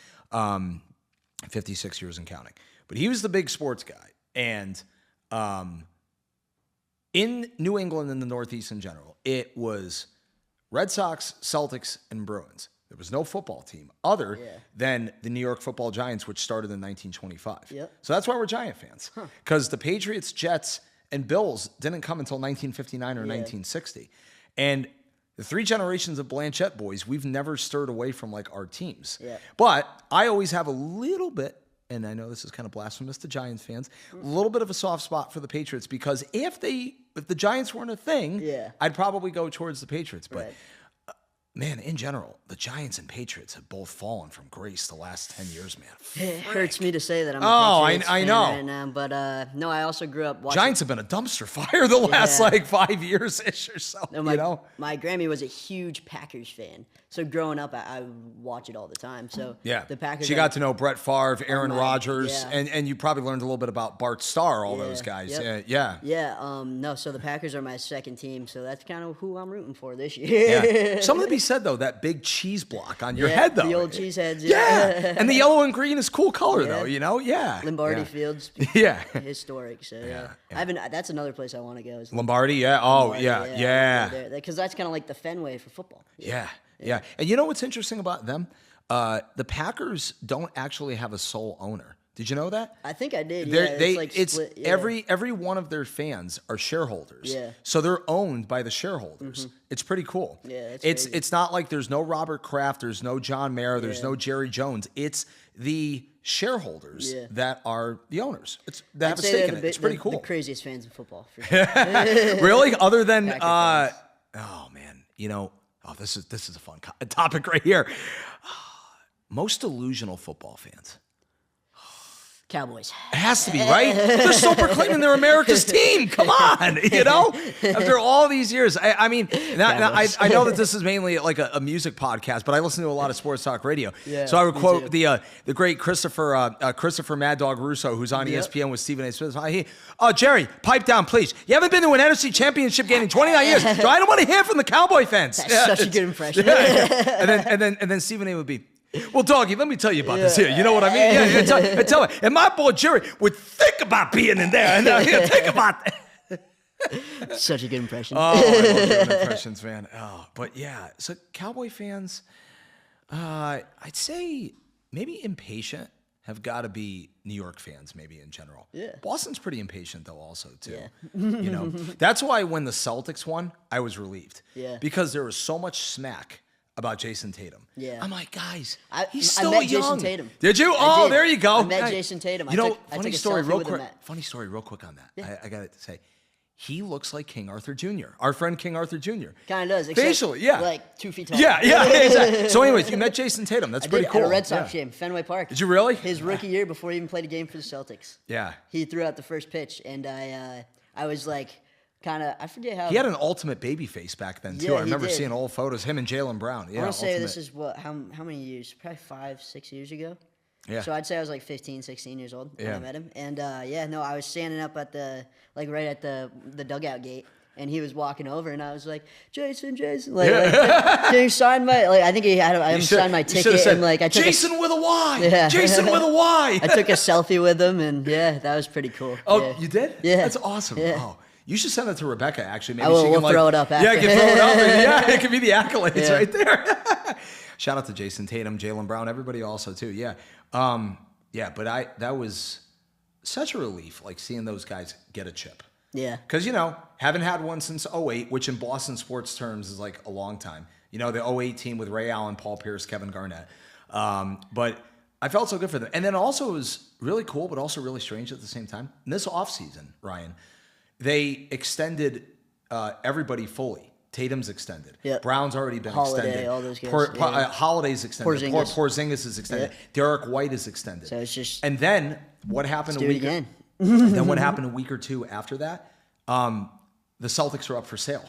56 years and counting. But he was the big sports guy. And in New England and the Northeast in general, it was Red Sox, Celtics, and Bruins. There was no football team other than the New York Football Giants, which started in 1925. Yep. So that's why we're Giant fans. Because the Patriots, Jets, and Bills didn't come until 1959 or 1960. And the three generations of Blanchette boys, we've never stirred away from like our teams. Yeah. But I always have a little bit, and I know this is kind of blasphemous to Giants fans, a little bit of a soft spot for the Patriots because if the Giants weren't a thing, I'd probably go towards the Patriots. But man, in general, the Giants and Patriots have both fallen from grace the last 10 years, man. It hurts me to say that I'm a Patriots I fan know. right now, but no, I also grew up watching. Giants have been a dumpster fire the last like 5 years-ish or so. No, my Grammy was a huge Packers fan. So growing up, I would watch it all the time. So the Packers. She got to know Brett Favre, Aaron Rodgers, and you probably learned a little bit about Bart Starr, all those guys. No, so the Packers are my second team, so that's kind of who I'm rooting for this year. Something to be said, though, that big cheese block on your head, though. The old cheese heads. And the yellow and green is cool color, though, you know? Lombardi Fields. Historic. So, I haven't. That's another place I want to go. Is Lombardi, Because that's kind of like the Fenway for football. Yeah. And you know what's interesting about them? The Packers don't actually have a sole owner. Did you know that? I think I did. Split, every one of their fans are shareholders. Yeah. So they're owned by the shareholders. It's pretty cool. Yeah, it's not like there's no Robert Kraft, there's no John Mayer, there's no Jerry Jones. It's the shareholders that are the owners. They have a stake in it. It's pretty cool. The craziest fans in football. For sure. Really? Other than oh man, this is a fun topic right here. Most delusional football fans. Cowboys. It has to be, right? They're still proclaiming they're America's team. Come on, After all these years, I mean, I know that this is mainly like a music podcast, but I listen to a lot of sports talk radio. Yeah, so I would quote the great Christopher Mad Dog Russo, who's on ESPN with Stephen A. Smith. Jerry, pipe down, please. You haven't been to an NFC Championship game in 29 years, so I don't want to hear from the Cowboy fans. That's such a good impression. And then Stephen A. would be, well, doggy, let me tell you about this here. You know what I mean? Tell me. And my boy Jerry would think about being in there. And think about that. Such a good impression. Oh, I love doing impressions, man. Oh, but yeah. So Cowboy fans, I'd say maybe impatient have got to be New York fans, maybe in general. Yeah. Boston's pretty impatient, though, also, too. Yeah. That's why when the Celtics won, I was relieved. Yeah. Because there was so much smack about Jason Tatum. Yeah. I'm like, guys, he's still I met young. Jason Tatum. Did you? I did. There you go. I met Jason Tatum. Funny story, real quick. Funny Funny story, real quick on that. Yeah. I got to say, he looks like King Arthur Jr., our friend King Arthur Jr. Kind of does. Facially, yeah. Like 2 feet tall. Yeah, exactly. So anyways, you met Jason Tatum. That's pretty cool. At a Red Sox game, Fenway Park. Did you really? His rookie year before he even played a game for the Celtics. Yeah. He threw out the first pitch, and I was like, I forget how. He had an ultimate baby face back then, too. Yeah, I remember he did. seeing old photos, him and Jaylen Brown. Yeah, I want to say this is how many years? Probably 5-6 years ago. Yeah. So I'd say I was like 15, 16 years old when I met him. And I was standing up at right at the dugout gate. And he was walking over, and I was like, Jason, can you sign my? I think he had him sign my ticket, said, and I took Jason with a Y. Jason with a Y. I took a selfie with him, and that was pretty cool. Oh, you did? Yeah, that's awesome. Yeah. Oh, you should send that to Rebecca. Actually, maybe we'll she can throw it up. After. Yeah, you can throw it up. Yeah, it could be the accolades right there. Shout out to Jason Tatum, Jaylen Brown, everybody also too. Yeah, but that was such a relief, seeing those guys get a chip. Yeah. Because, haven't had one since 2008, which in Boston sports terms is like a long time. The 2008 team with Ray Allen, Paul Pierce, Kevin Garnett. But I felt so good for them. And then also it was really cool, but also really strange at the same time. In this offseason, Ryan, they extended everybody fully. Tatum's extended. Yep. Brown's already been Holiday, extended. all those guys. Holiday's extended. Porzingis. is extended. Yep. Derek White is extended. So it's just. And then what happened do it again. And then what happened a week or two after that? The Celtics are up for sale.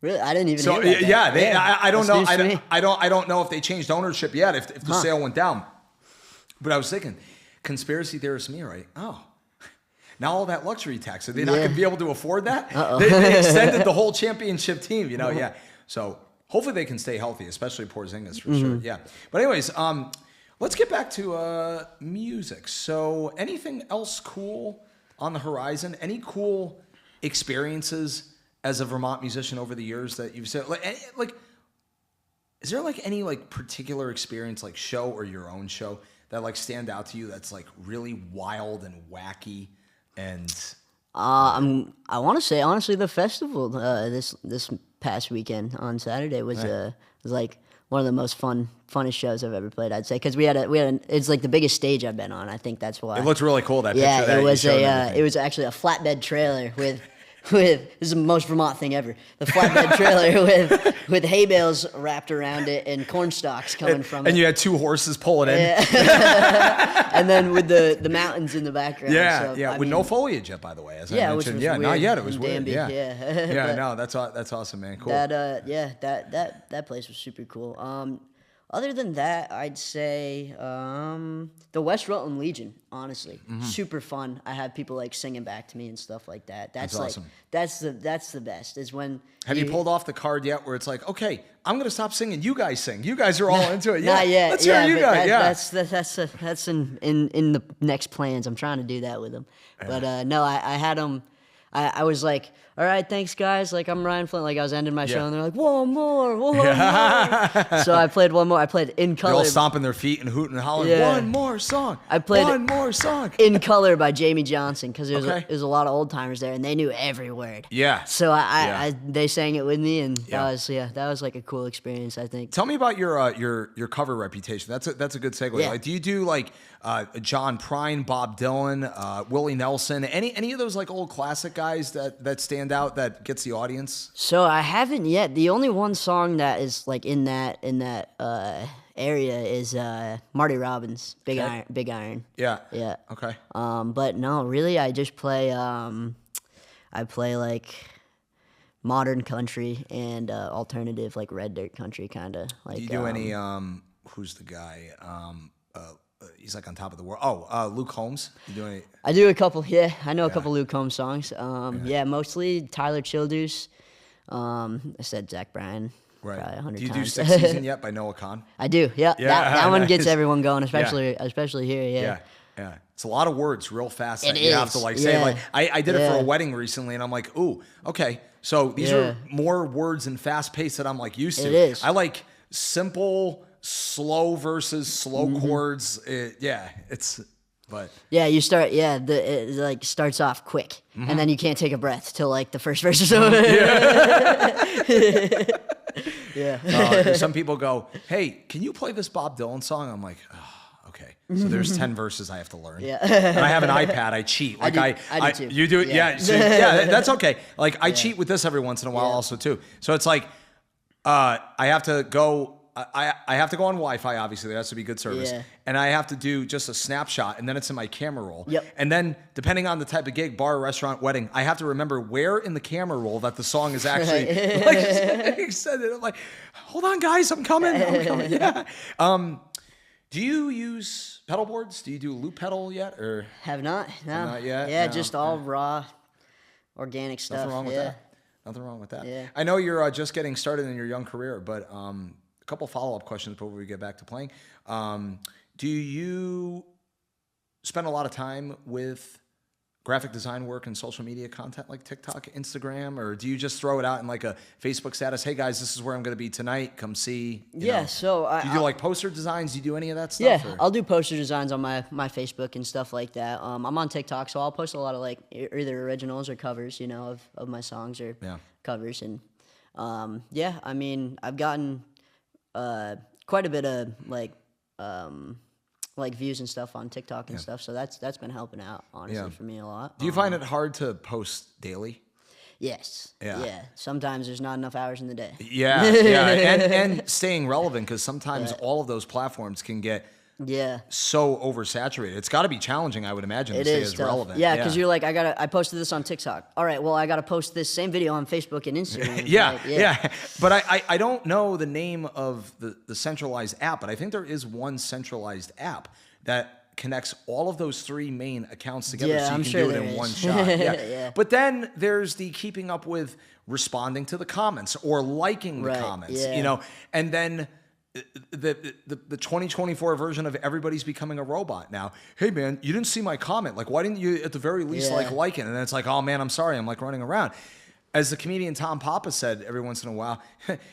Really, I didn't even. So hear about that. I don't That's know. news to me. I don't know if they changed ownership yet. If the sale went down, but I was thinking, conspiracy theorist me, right? Oh, now all that luxury tax, are they not going to be able to afford that? They extended the whole championship team. Yeah. So hopefully they can stay healthy, especially Porzingis for sure. Yeah. But anyways, Let's get back to music. So, anything else cool on the horizon? Any cool experiences as a Vermont musician over the years that you've said? Like, is there like any like particular experience, like show or your own show, that like stand out to you? That's like really wild and wacky and. I want to say honestly, the festival this past weekend on Saturday was like one of the most funnest shows I've ever played. I'd say because we had it's like the biggest stage I've been on. I think that's why It looked really cool. That yeah, picture that it was you showed and everything. it was actually a flatbed trailer with this is the most Vermont thing ever. The flatbed trailer with hay bales wrapped around it and corn stalks coming from it. And you had 2 horses pulling in. And then with the mountains in the background. Yeah, so, yeah, I with mean, no foliage yet, by the way, as I which mentioned. was Yeah, weird not yet. It was in weird. Danby, Yeah, yeah. yeah. No, that's awesome, man. Cool. That place was super cool. Other than that, I'd say the West Rutland Legion. Honestly, super fun. I have people like singing back to me and stuff like that. That's like awesome. that's the best. Is when Have you pulled off the card yet where it's like, okay, I'm going to stop singing. You guys sing. You guys are all into it. Yeah, Not yet. Let's hear you guys. That's in the next plans. I'm trying to do that with them. But no, I had them. I was like, all right, thanks guys. Like I'm Ryan Flanders. Like I was ending my show and they're like, one more. So I played one more. I played In They're all Color. stomping their feet and hooting and hollering. Yeah. One more song. I played one more song. In Color by Jamie Johnson because there Okay. was a lot of old timers there and they knew every word. Yeah. So they sang it with me and Yeah. that was like a cool experience, I think. Tell me about your cover reputation. That's a good segue. Yeah. Like, do you do like John Prine, Bob Dylan, Willie Nelson, any of those like old classic guys that stand out that gets the audience? So I haven't yet. The only one song that is like in that area is Marty Robbins, Big Iron. Yeah. Yeah. Okay. But no, really, I just play. I play like modern country and alternative, like red dirt country, kind of. Like, Do you do any? Who's the guy? He's like on top of the world. Oh, Luke Holmes. You do any? I do a couple. Yeah, I know a couple Luke Combs songs. Yeah, mostly Tyler Childers. I said Zach Bryan. Right. Probably 100 Do you do times. Sixth Season yet by Noah Kahn? I do. Yeah. Yeah, That one gets nice. everyone going, especially here. Yeah. Yeah. Yeah. It's a lot of words real fast that It you have is, to like say. yeah. Like I did it for Yeah. a wedding recently and I'm like, ooh, okay. So these are more words and fast paced that I'm like used to. It is. I like simple, slow verses, slow chords. But Yeah, you start. Yeah, it like starts off quick, and then you can't take a breath till like the first verse is over. Yeah. some people go, hey, can you play this Bob Dylan song? I'm like, oh, okay. So there's 10 verses I have to learn. Yeah. And I have an iPad. I cheat. Like I do too. You do it? Yeah. Yeah. So, yeah, that's okay. Like I cheat with this every once in a while also too. So it's like I have to go. I have to go on Wi-Fi, obviously. There has to be good service. Yeah. And I have to do just a snapshot, and then it's in my camera roll. Yep. And then, depending on the type of gig, bar, restaurant, wedding, I have to remember where in the camera roll that the song is actually like said it. I'm like, hold on, guys, I'm coming. Yeah. Do you use pedal boards? Do you do loop pedal yet? Or Have not. No. not yet? Yeah, No. just all raw, organic stuff. nothing wrong with yeah. that? Nothing wrong with that. Yeah. I know you're just getting started in your young career, but a couple follow-up questions before we get back to playing. Do you spend a lot of time with graphic design work and social media content like TikTok, Instagram, or do you just throw it out in like a Facebook status? Hey guys, this is where I'm going to be tonight. Come see. You know? So Do you do like poster designs? Do you do any of that stuff? Yeah, or? I'll do poster designs on my Facebook and stuff like that. I'm on TikTok, so I'll post a lot of like either originals or covers, of my songs or covers. And yeah, I mean, I've gotten quite a bit of like views and stuff on TikTok and stuff. So that's been helping out honestly for me a lot. Do you find it hard to post daily? Yes. Yeah. Sometimes there's not enough hours in the day. Yeah, and staying relevant because sometimes all of those platforms can get so oversaturated. It's got to be challenging, I would imagine, to stay as tough. relevant. Yeah, because you're like, I posted this on TikTok. All right, well, I got to post this same video on Facebook and Instagram. Yeah. But I don't know the name of the centralized app, but I think there is one centralized app that connects all of those 3 main accounts together so you can do it in one shot. Yeah. But then there's the keeping up with responding to the comments or liking the comments, and then the 2024 version of everybody's becoming a robot now. Hey man, you didn't see my comment. Like, why didn't you at the very least like it? And then it's like, oh man, I'm sorry. I'm like running around. As the comedian Tom Papa said every once in a while,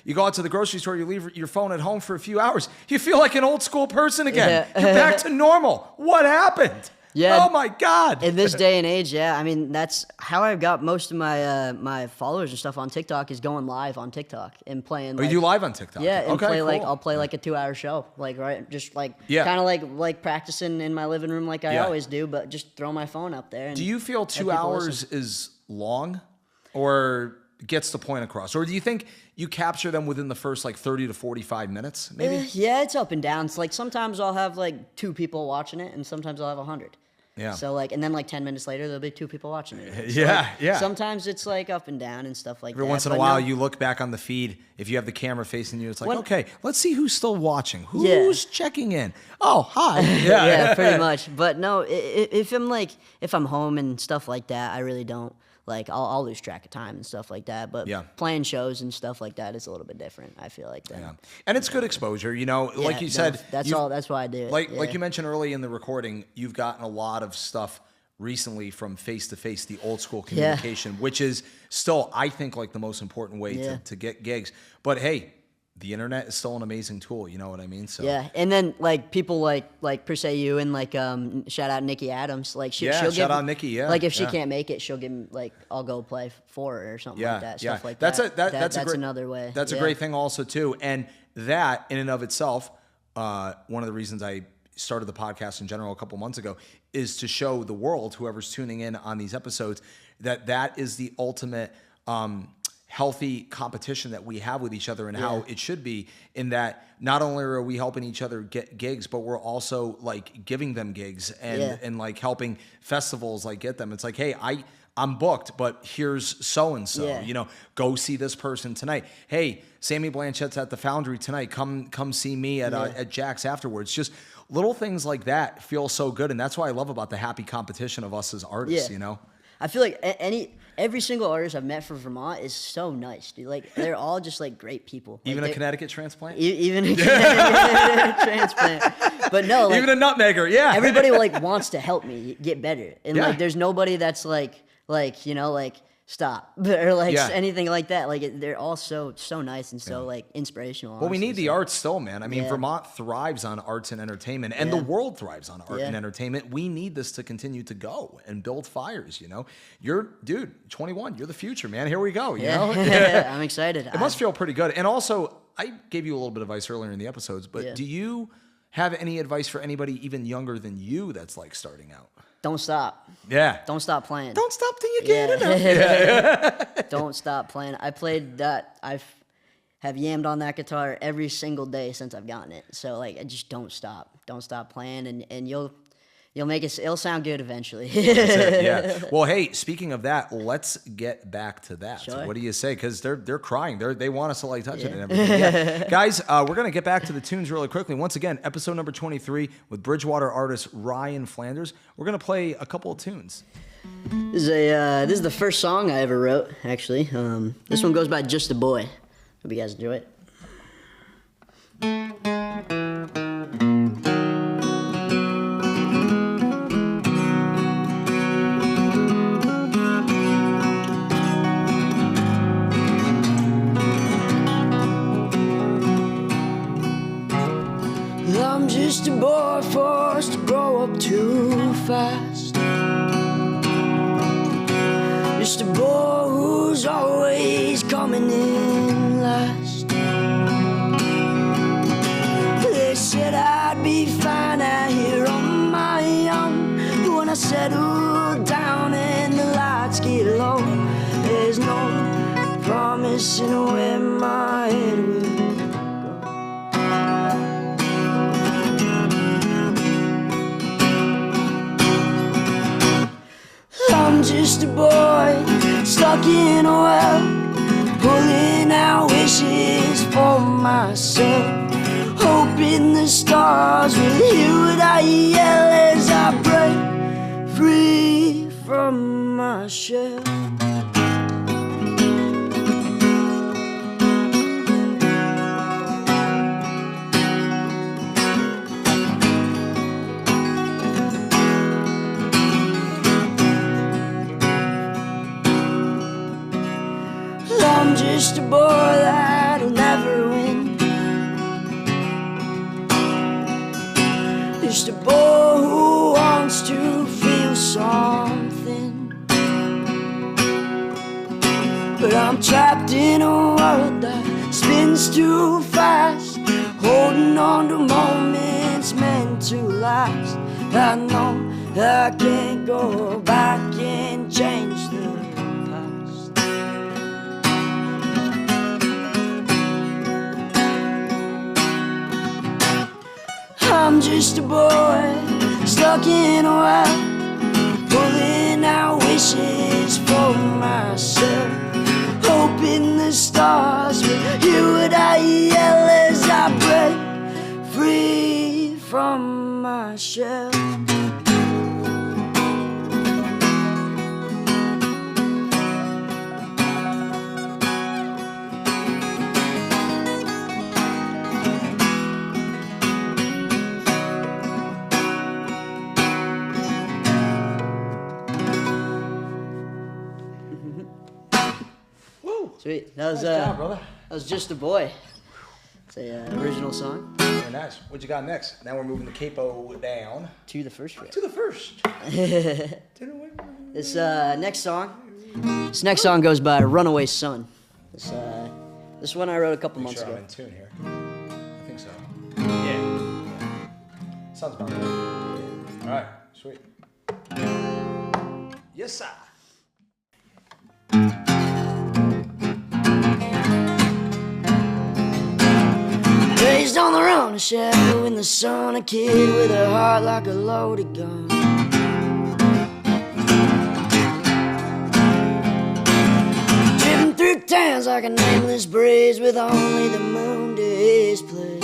you go out to the grocery store, you leave your phone at home for a few hours, you feel like an old school person again. Yeah. You're back to normal. What happened? Yeah. Oh my God. In this day and age, yeah. I mean, that's how I've got most of my my followers and stuff on TikTok is going live on TikTok and playing. Oh, you do live on TikTok? Yeah, and okay, play cool. I'll play like a 2-hour show, like just like Yeah. kind of like practicing in my living room like I Yeah. always do, but just throw my phone up there. And Do you feel let 2 people hours listen. is long, or gets the point across, or do you think you capture them within the first like 30 to 45 minutes, maybe? Yeah, it's up and down. It's like sometimes I'll have like 2 people watching it, and sometimes I'll have 100. Yeah. So like, and then like 10 minutes later, there'll be 2 people watching it. So, Yeah, like, yeah. Sometimes it's like up and down and stuff like that. Every once in a but while, no, you look back on the feed. If you have the camera facing you, it's like, When- okay, let's see who's still watching. Yeah. Who's checking in? Oh, hi. yeah, pretty much. But no, if I'm home and stuff like that, I really don't. Like I'll lose track of time and stuff like that. But Yeah. playing shows and stuff like that is a little bit different. I feel like that. Yeah. And it's good exposure, you know. Like you said, that's you've- all. That's why I do it. Like you mentioned early in the recording, you've gotten a lot of stuff recently from face to face, the old school communication, which is still, I think, like the most important way to get gigs. But hey, the internet is still an amazing tool. You know what I mean? So Yeah, and then like people like per se you and like shout out Nikki Adams. Like she'll shout give, out Nikki. Yeah, Like if she yeah. can't make it, she'll give me like I'll go play for her or something like that. Stuff like that's that. That's a great, another way. That's a great thing also too, and that in and of itself, one of the reasons I started the podcast in general a couple months ago is to show the world, whoever's tuning in on these episodes, that is the ultimate healthy competition that we have with each other and how it should be, in that not only are we helping each other get gigs, but we're also like giving them gigs and like helping festivals like get them. It's like, hey, I'm booked, but here's so-and-so, Yeah. you know, go see this person tonight. Hey, Sammy Blanchett's at the Foundry tonight. Come see me at Jack's afterwards. Just little things like that feel so good. And that's what I love about the happy competition of us as artists, you know? I feel like every single artist I've met from Vermont is so nice, dude. Like they're all just like great people. Even like, a Connecticut transplant? even a Connecticut transplant. But no, like Even a nutmegger, yeah. everybody like wants to help me get better, and Yeah. like there's nobody that's like you know like stop or like Yeah. anything like that. Like they're all so nice and so like inspirational. Well, we honestly, need the so. arts still, man. I mean, Yeah. Vermont thrives on arts and entertainment, and the world thrives on art and entertainment. We need this to continue to go and build fires, you know? You're, dude, 21, you're the future, man. Here we go, you know? Yeah, I'm excited. It must feel pretty good. And also, I gave you a little bit of advice earlier in the episodes, but do you have any advice for anybody even younger than you that's like starting out? Don't stop. Yeah. Don't stop playing. Don't stop till you get enough. Don't stop playing. I played that. Have yammed on that guitar every single day since I've gotten it. So like, I just don't stop. Don't stop playing, and you'll make it. It'll sound good eventually. That's it, yeah. Well, hey, speaking of that, let's get back to that. Sure. So what do you say? Because they're crying. They want us to like touch it and everything. Yeah. Guys, we're gonna get back to the tunes really quickly. Once again, episode number 23 with Bridgewater artist Ryan Flanders. We're gonna play a couple of tunes. This is the first song I ever wrote. Actually, this one goes by Just a Boy. Hope you guys enjoy it. I'm just a boy forced to grow up too fast. Just a boy who's always coming in last. They said I'd be fine out here on my own, but when I settle down and the lights get low, there's no promising where my head will go. I'm just a boy stuck in a well, pulling out wishes for myself, hoping the stars will hear what I yell as I break free from my shell. just a boy that'll never win. Just a boy who wants to feel something. But I'm trapped in a world that spins too fast, holding on to moments meant to last. I know I can't go back and change the past. I'm just a boy stuck in a well, pulling out wishes for myself, hoping the stars will hear what I yell as I break free from my shell. Sweet. That was Nice job, brother. That was Just a Boy. It's a original song. Very nice. What you got next? Now we're moving the capo down To the first fret. to the first. This next song goes by Runaway Son. This one I wrote a couple months Sure, I'm ago. in tune here. I think so. Yeah. Sounds about right. All right. Sweet. Yes, sir. Raised on the run, a shadow in the sun, a kid with a heart like a loaded gun. Driven through towns like a nameless breeze, with only the moon to his place.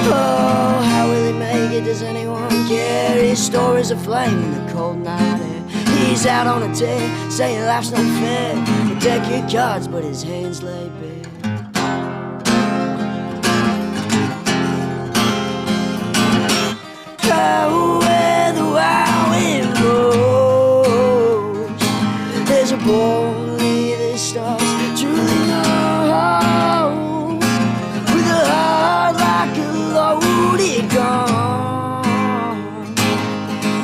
Oh, how will he make it? Does anyone care? His story's a flame in the cold night air. He's out on a tear, saying life's no fair. He'll take your cards, but his hands lay bare. Oh, where the wild wind blows, there's a boy only the stars truly know. With a heart like a loaded gun,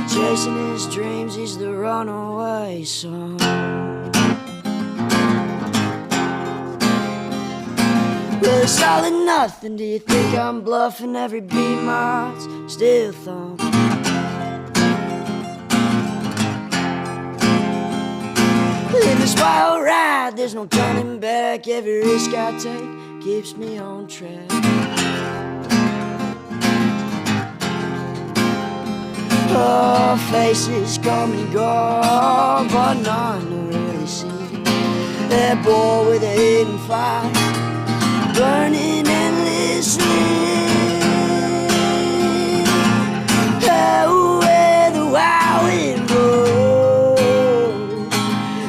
chasing his dreams, he's the runaway son. Well, it's solid nothing. Do you think I'm bluffing? Every beat my heart's still thump. In this wild ride, there's no turning back. Every risk I take keeps me on track. Oh, faces come and go, but none to really see that boy with a hidden fire, burning endlessly. Oh, where the wild wind blows,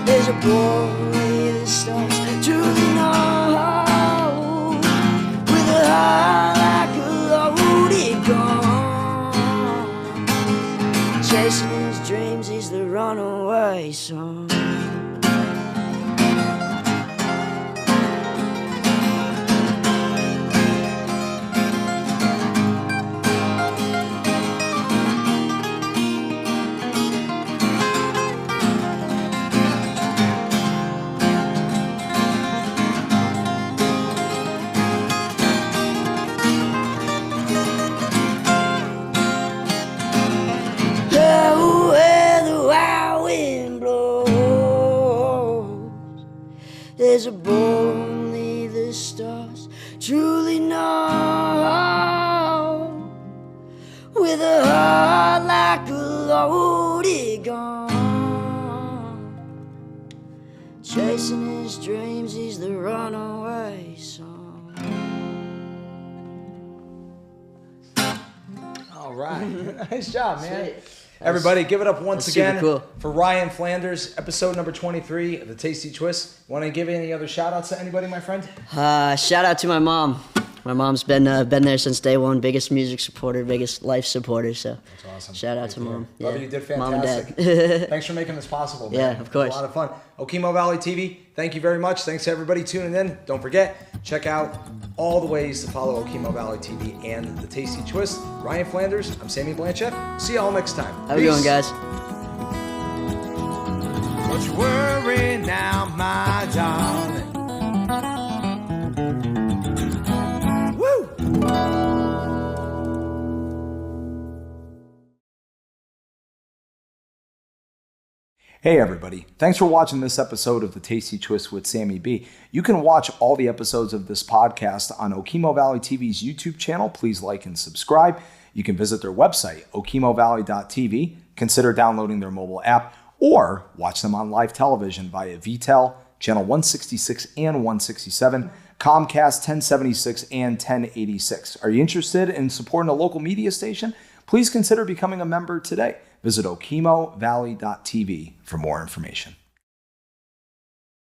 there's a boy only the stars truly know. With a heart like a loaded gun, chasing his dreams, he's the runaway son. There's a boy only the stars truly know. With a heart like a loaded gun, chasing his dreams, he's the runaway son. All right. Nice job, man. Sweet. Everybody, give it up once That's super again cool. for Ryan Flanders, episode number 23 of the Tasty Twist. Want to give any other shout outs to anybody, my friend? Shout out to my mom. My mom's been there since day one. Biggest music supporter, biggest life supporter. So That's awesome. shout out to Mom. Love you. You did Mom and fantastic. Dad. Thanks for making this possible, man. Yeah, of course. It was a lot of fun. Okemo Valley TV, thank you very much. Thanks to everybody tuning in. Don't forget, check out all the ways to follow Okemo Valley TV and the Tasty Twist. Ryan Flanders, I'm Sammy Blanchett. See y'all next time. How we going, guys? Don't you worry now, my darling. Woo! Hey everybody, thanks for watching this episode of the Tasty Twist with Sammy B. You can watch all the episodes of this podcast on Okemo Valley TV's YouTube channel. Please like and subscribe. You can visit their website, okemovalley.tv, consider downloading their mobile app, or watch them on live television via VTEL, channel 166 and 167, Comcast 1076 and 1086. Are you interested in supporting a local media station? Please consider becoming a member today. Visit okemovalley.tv for more information.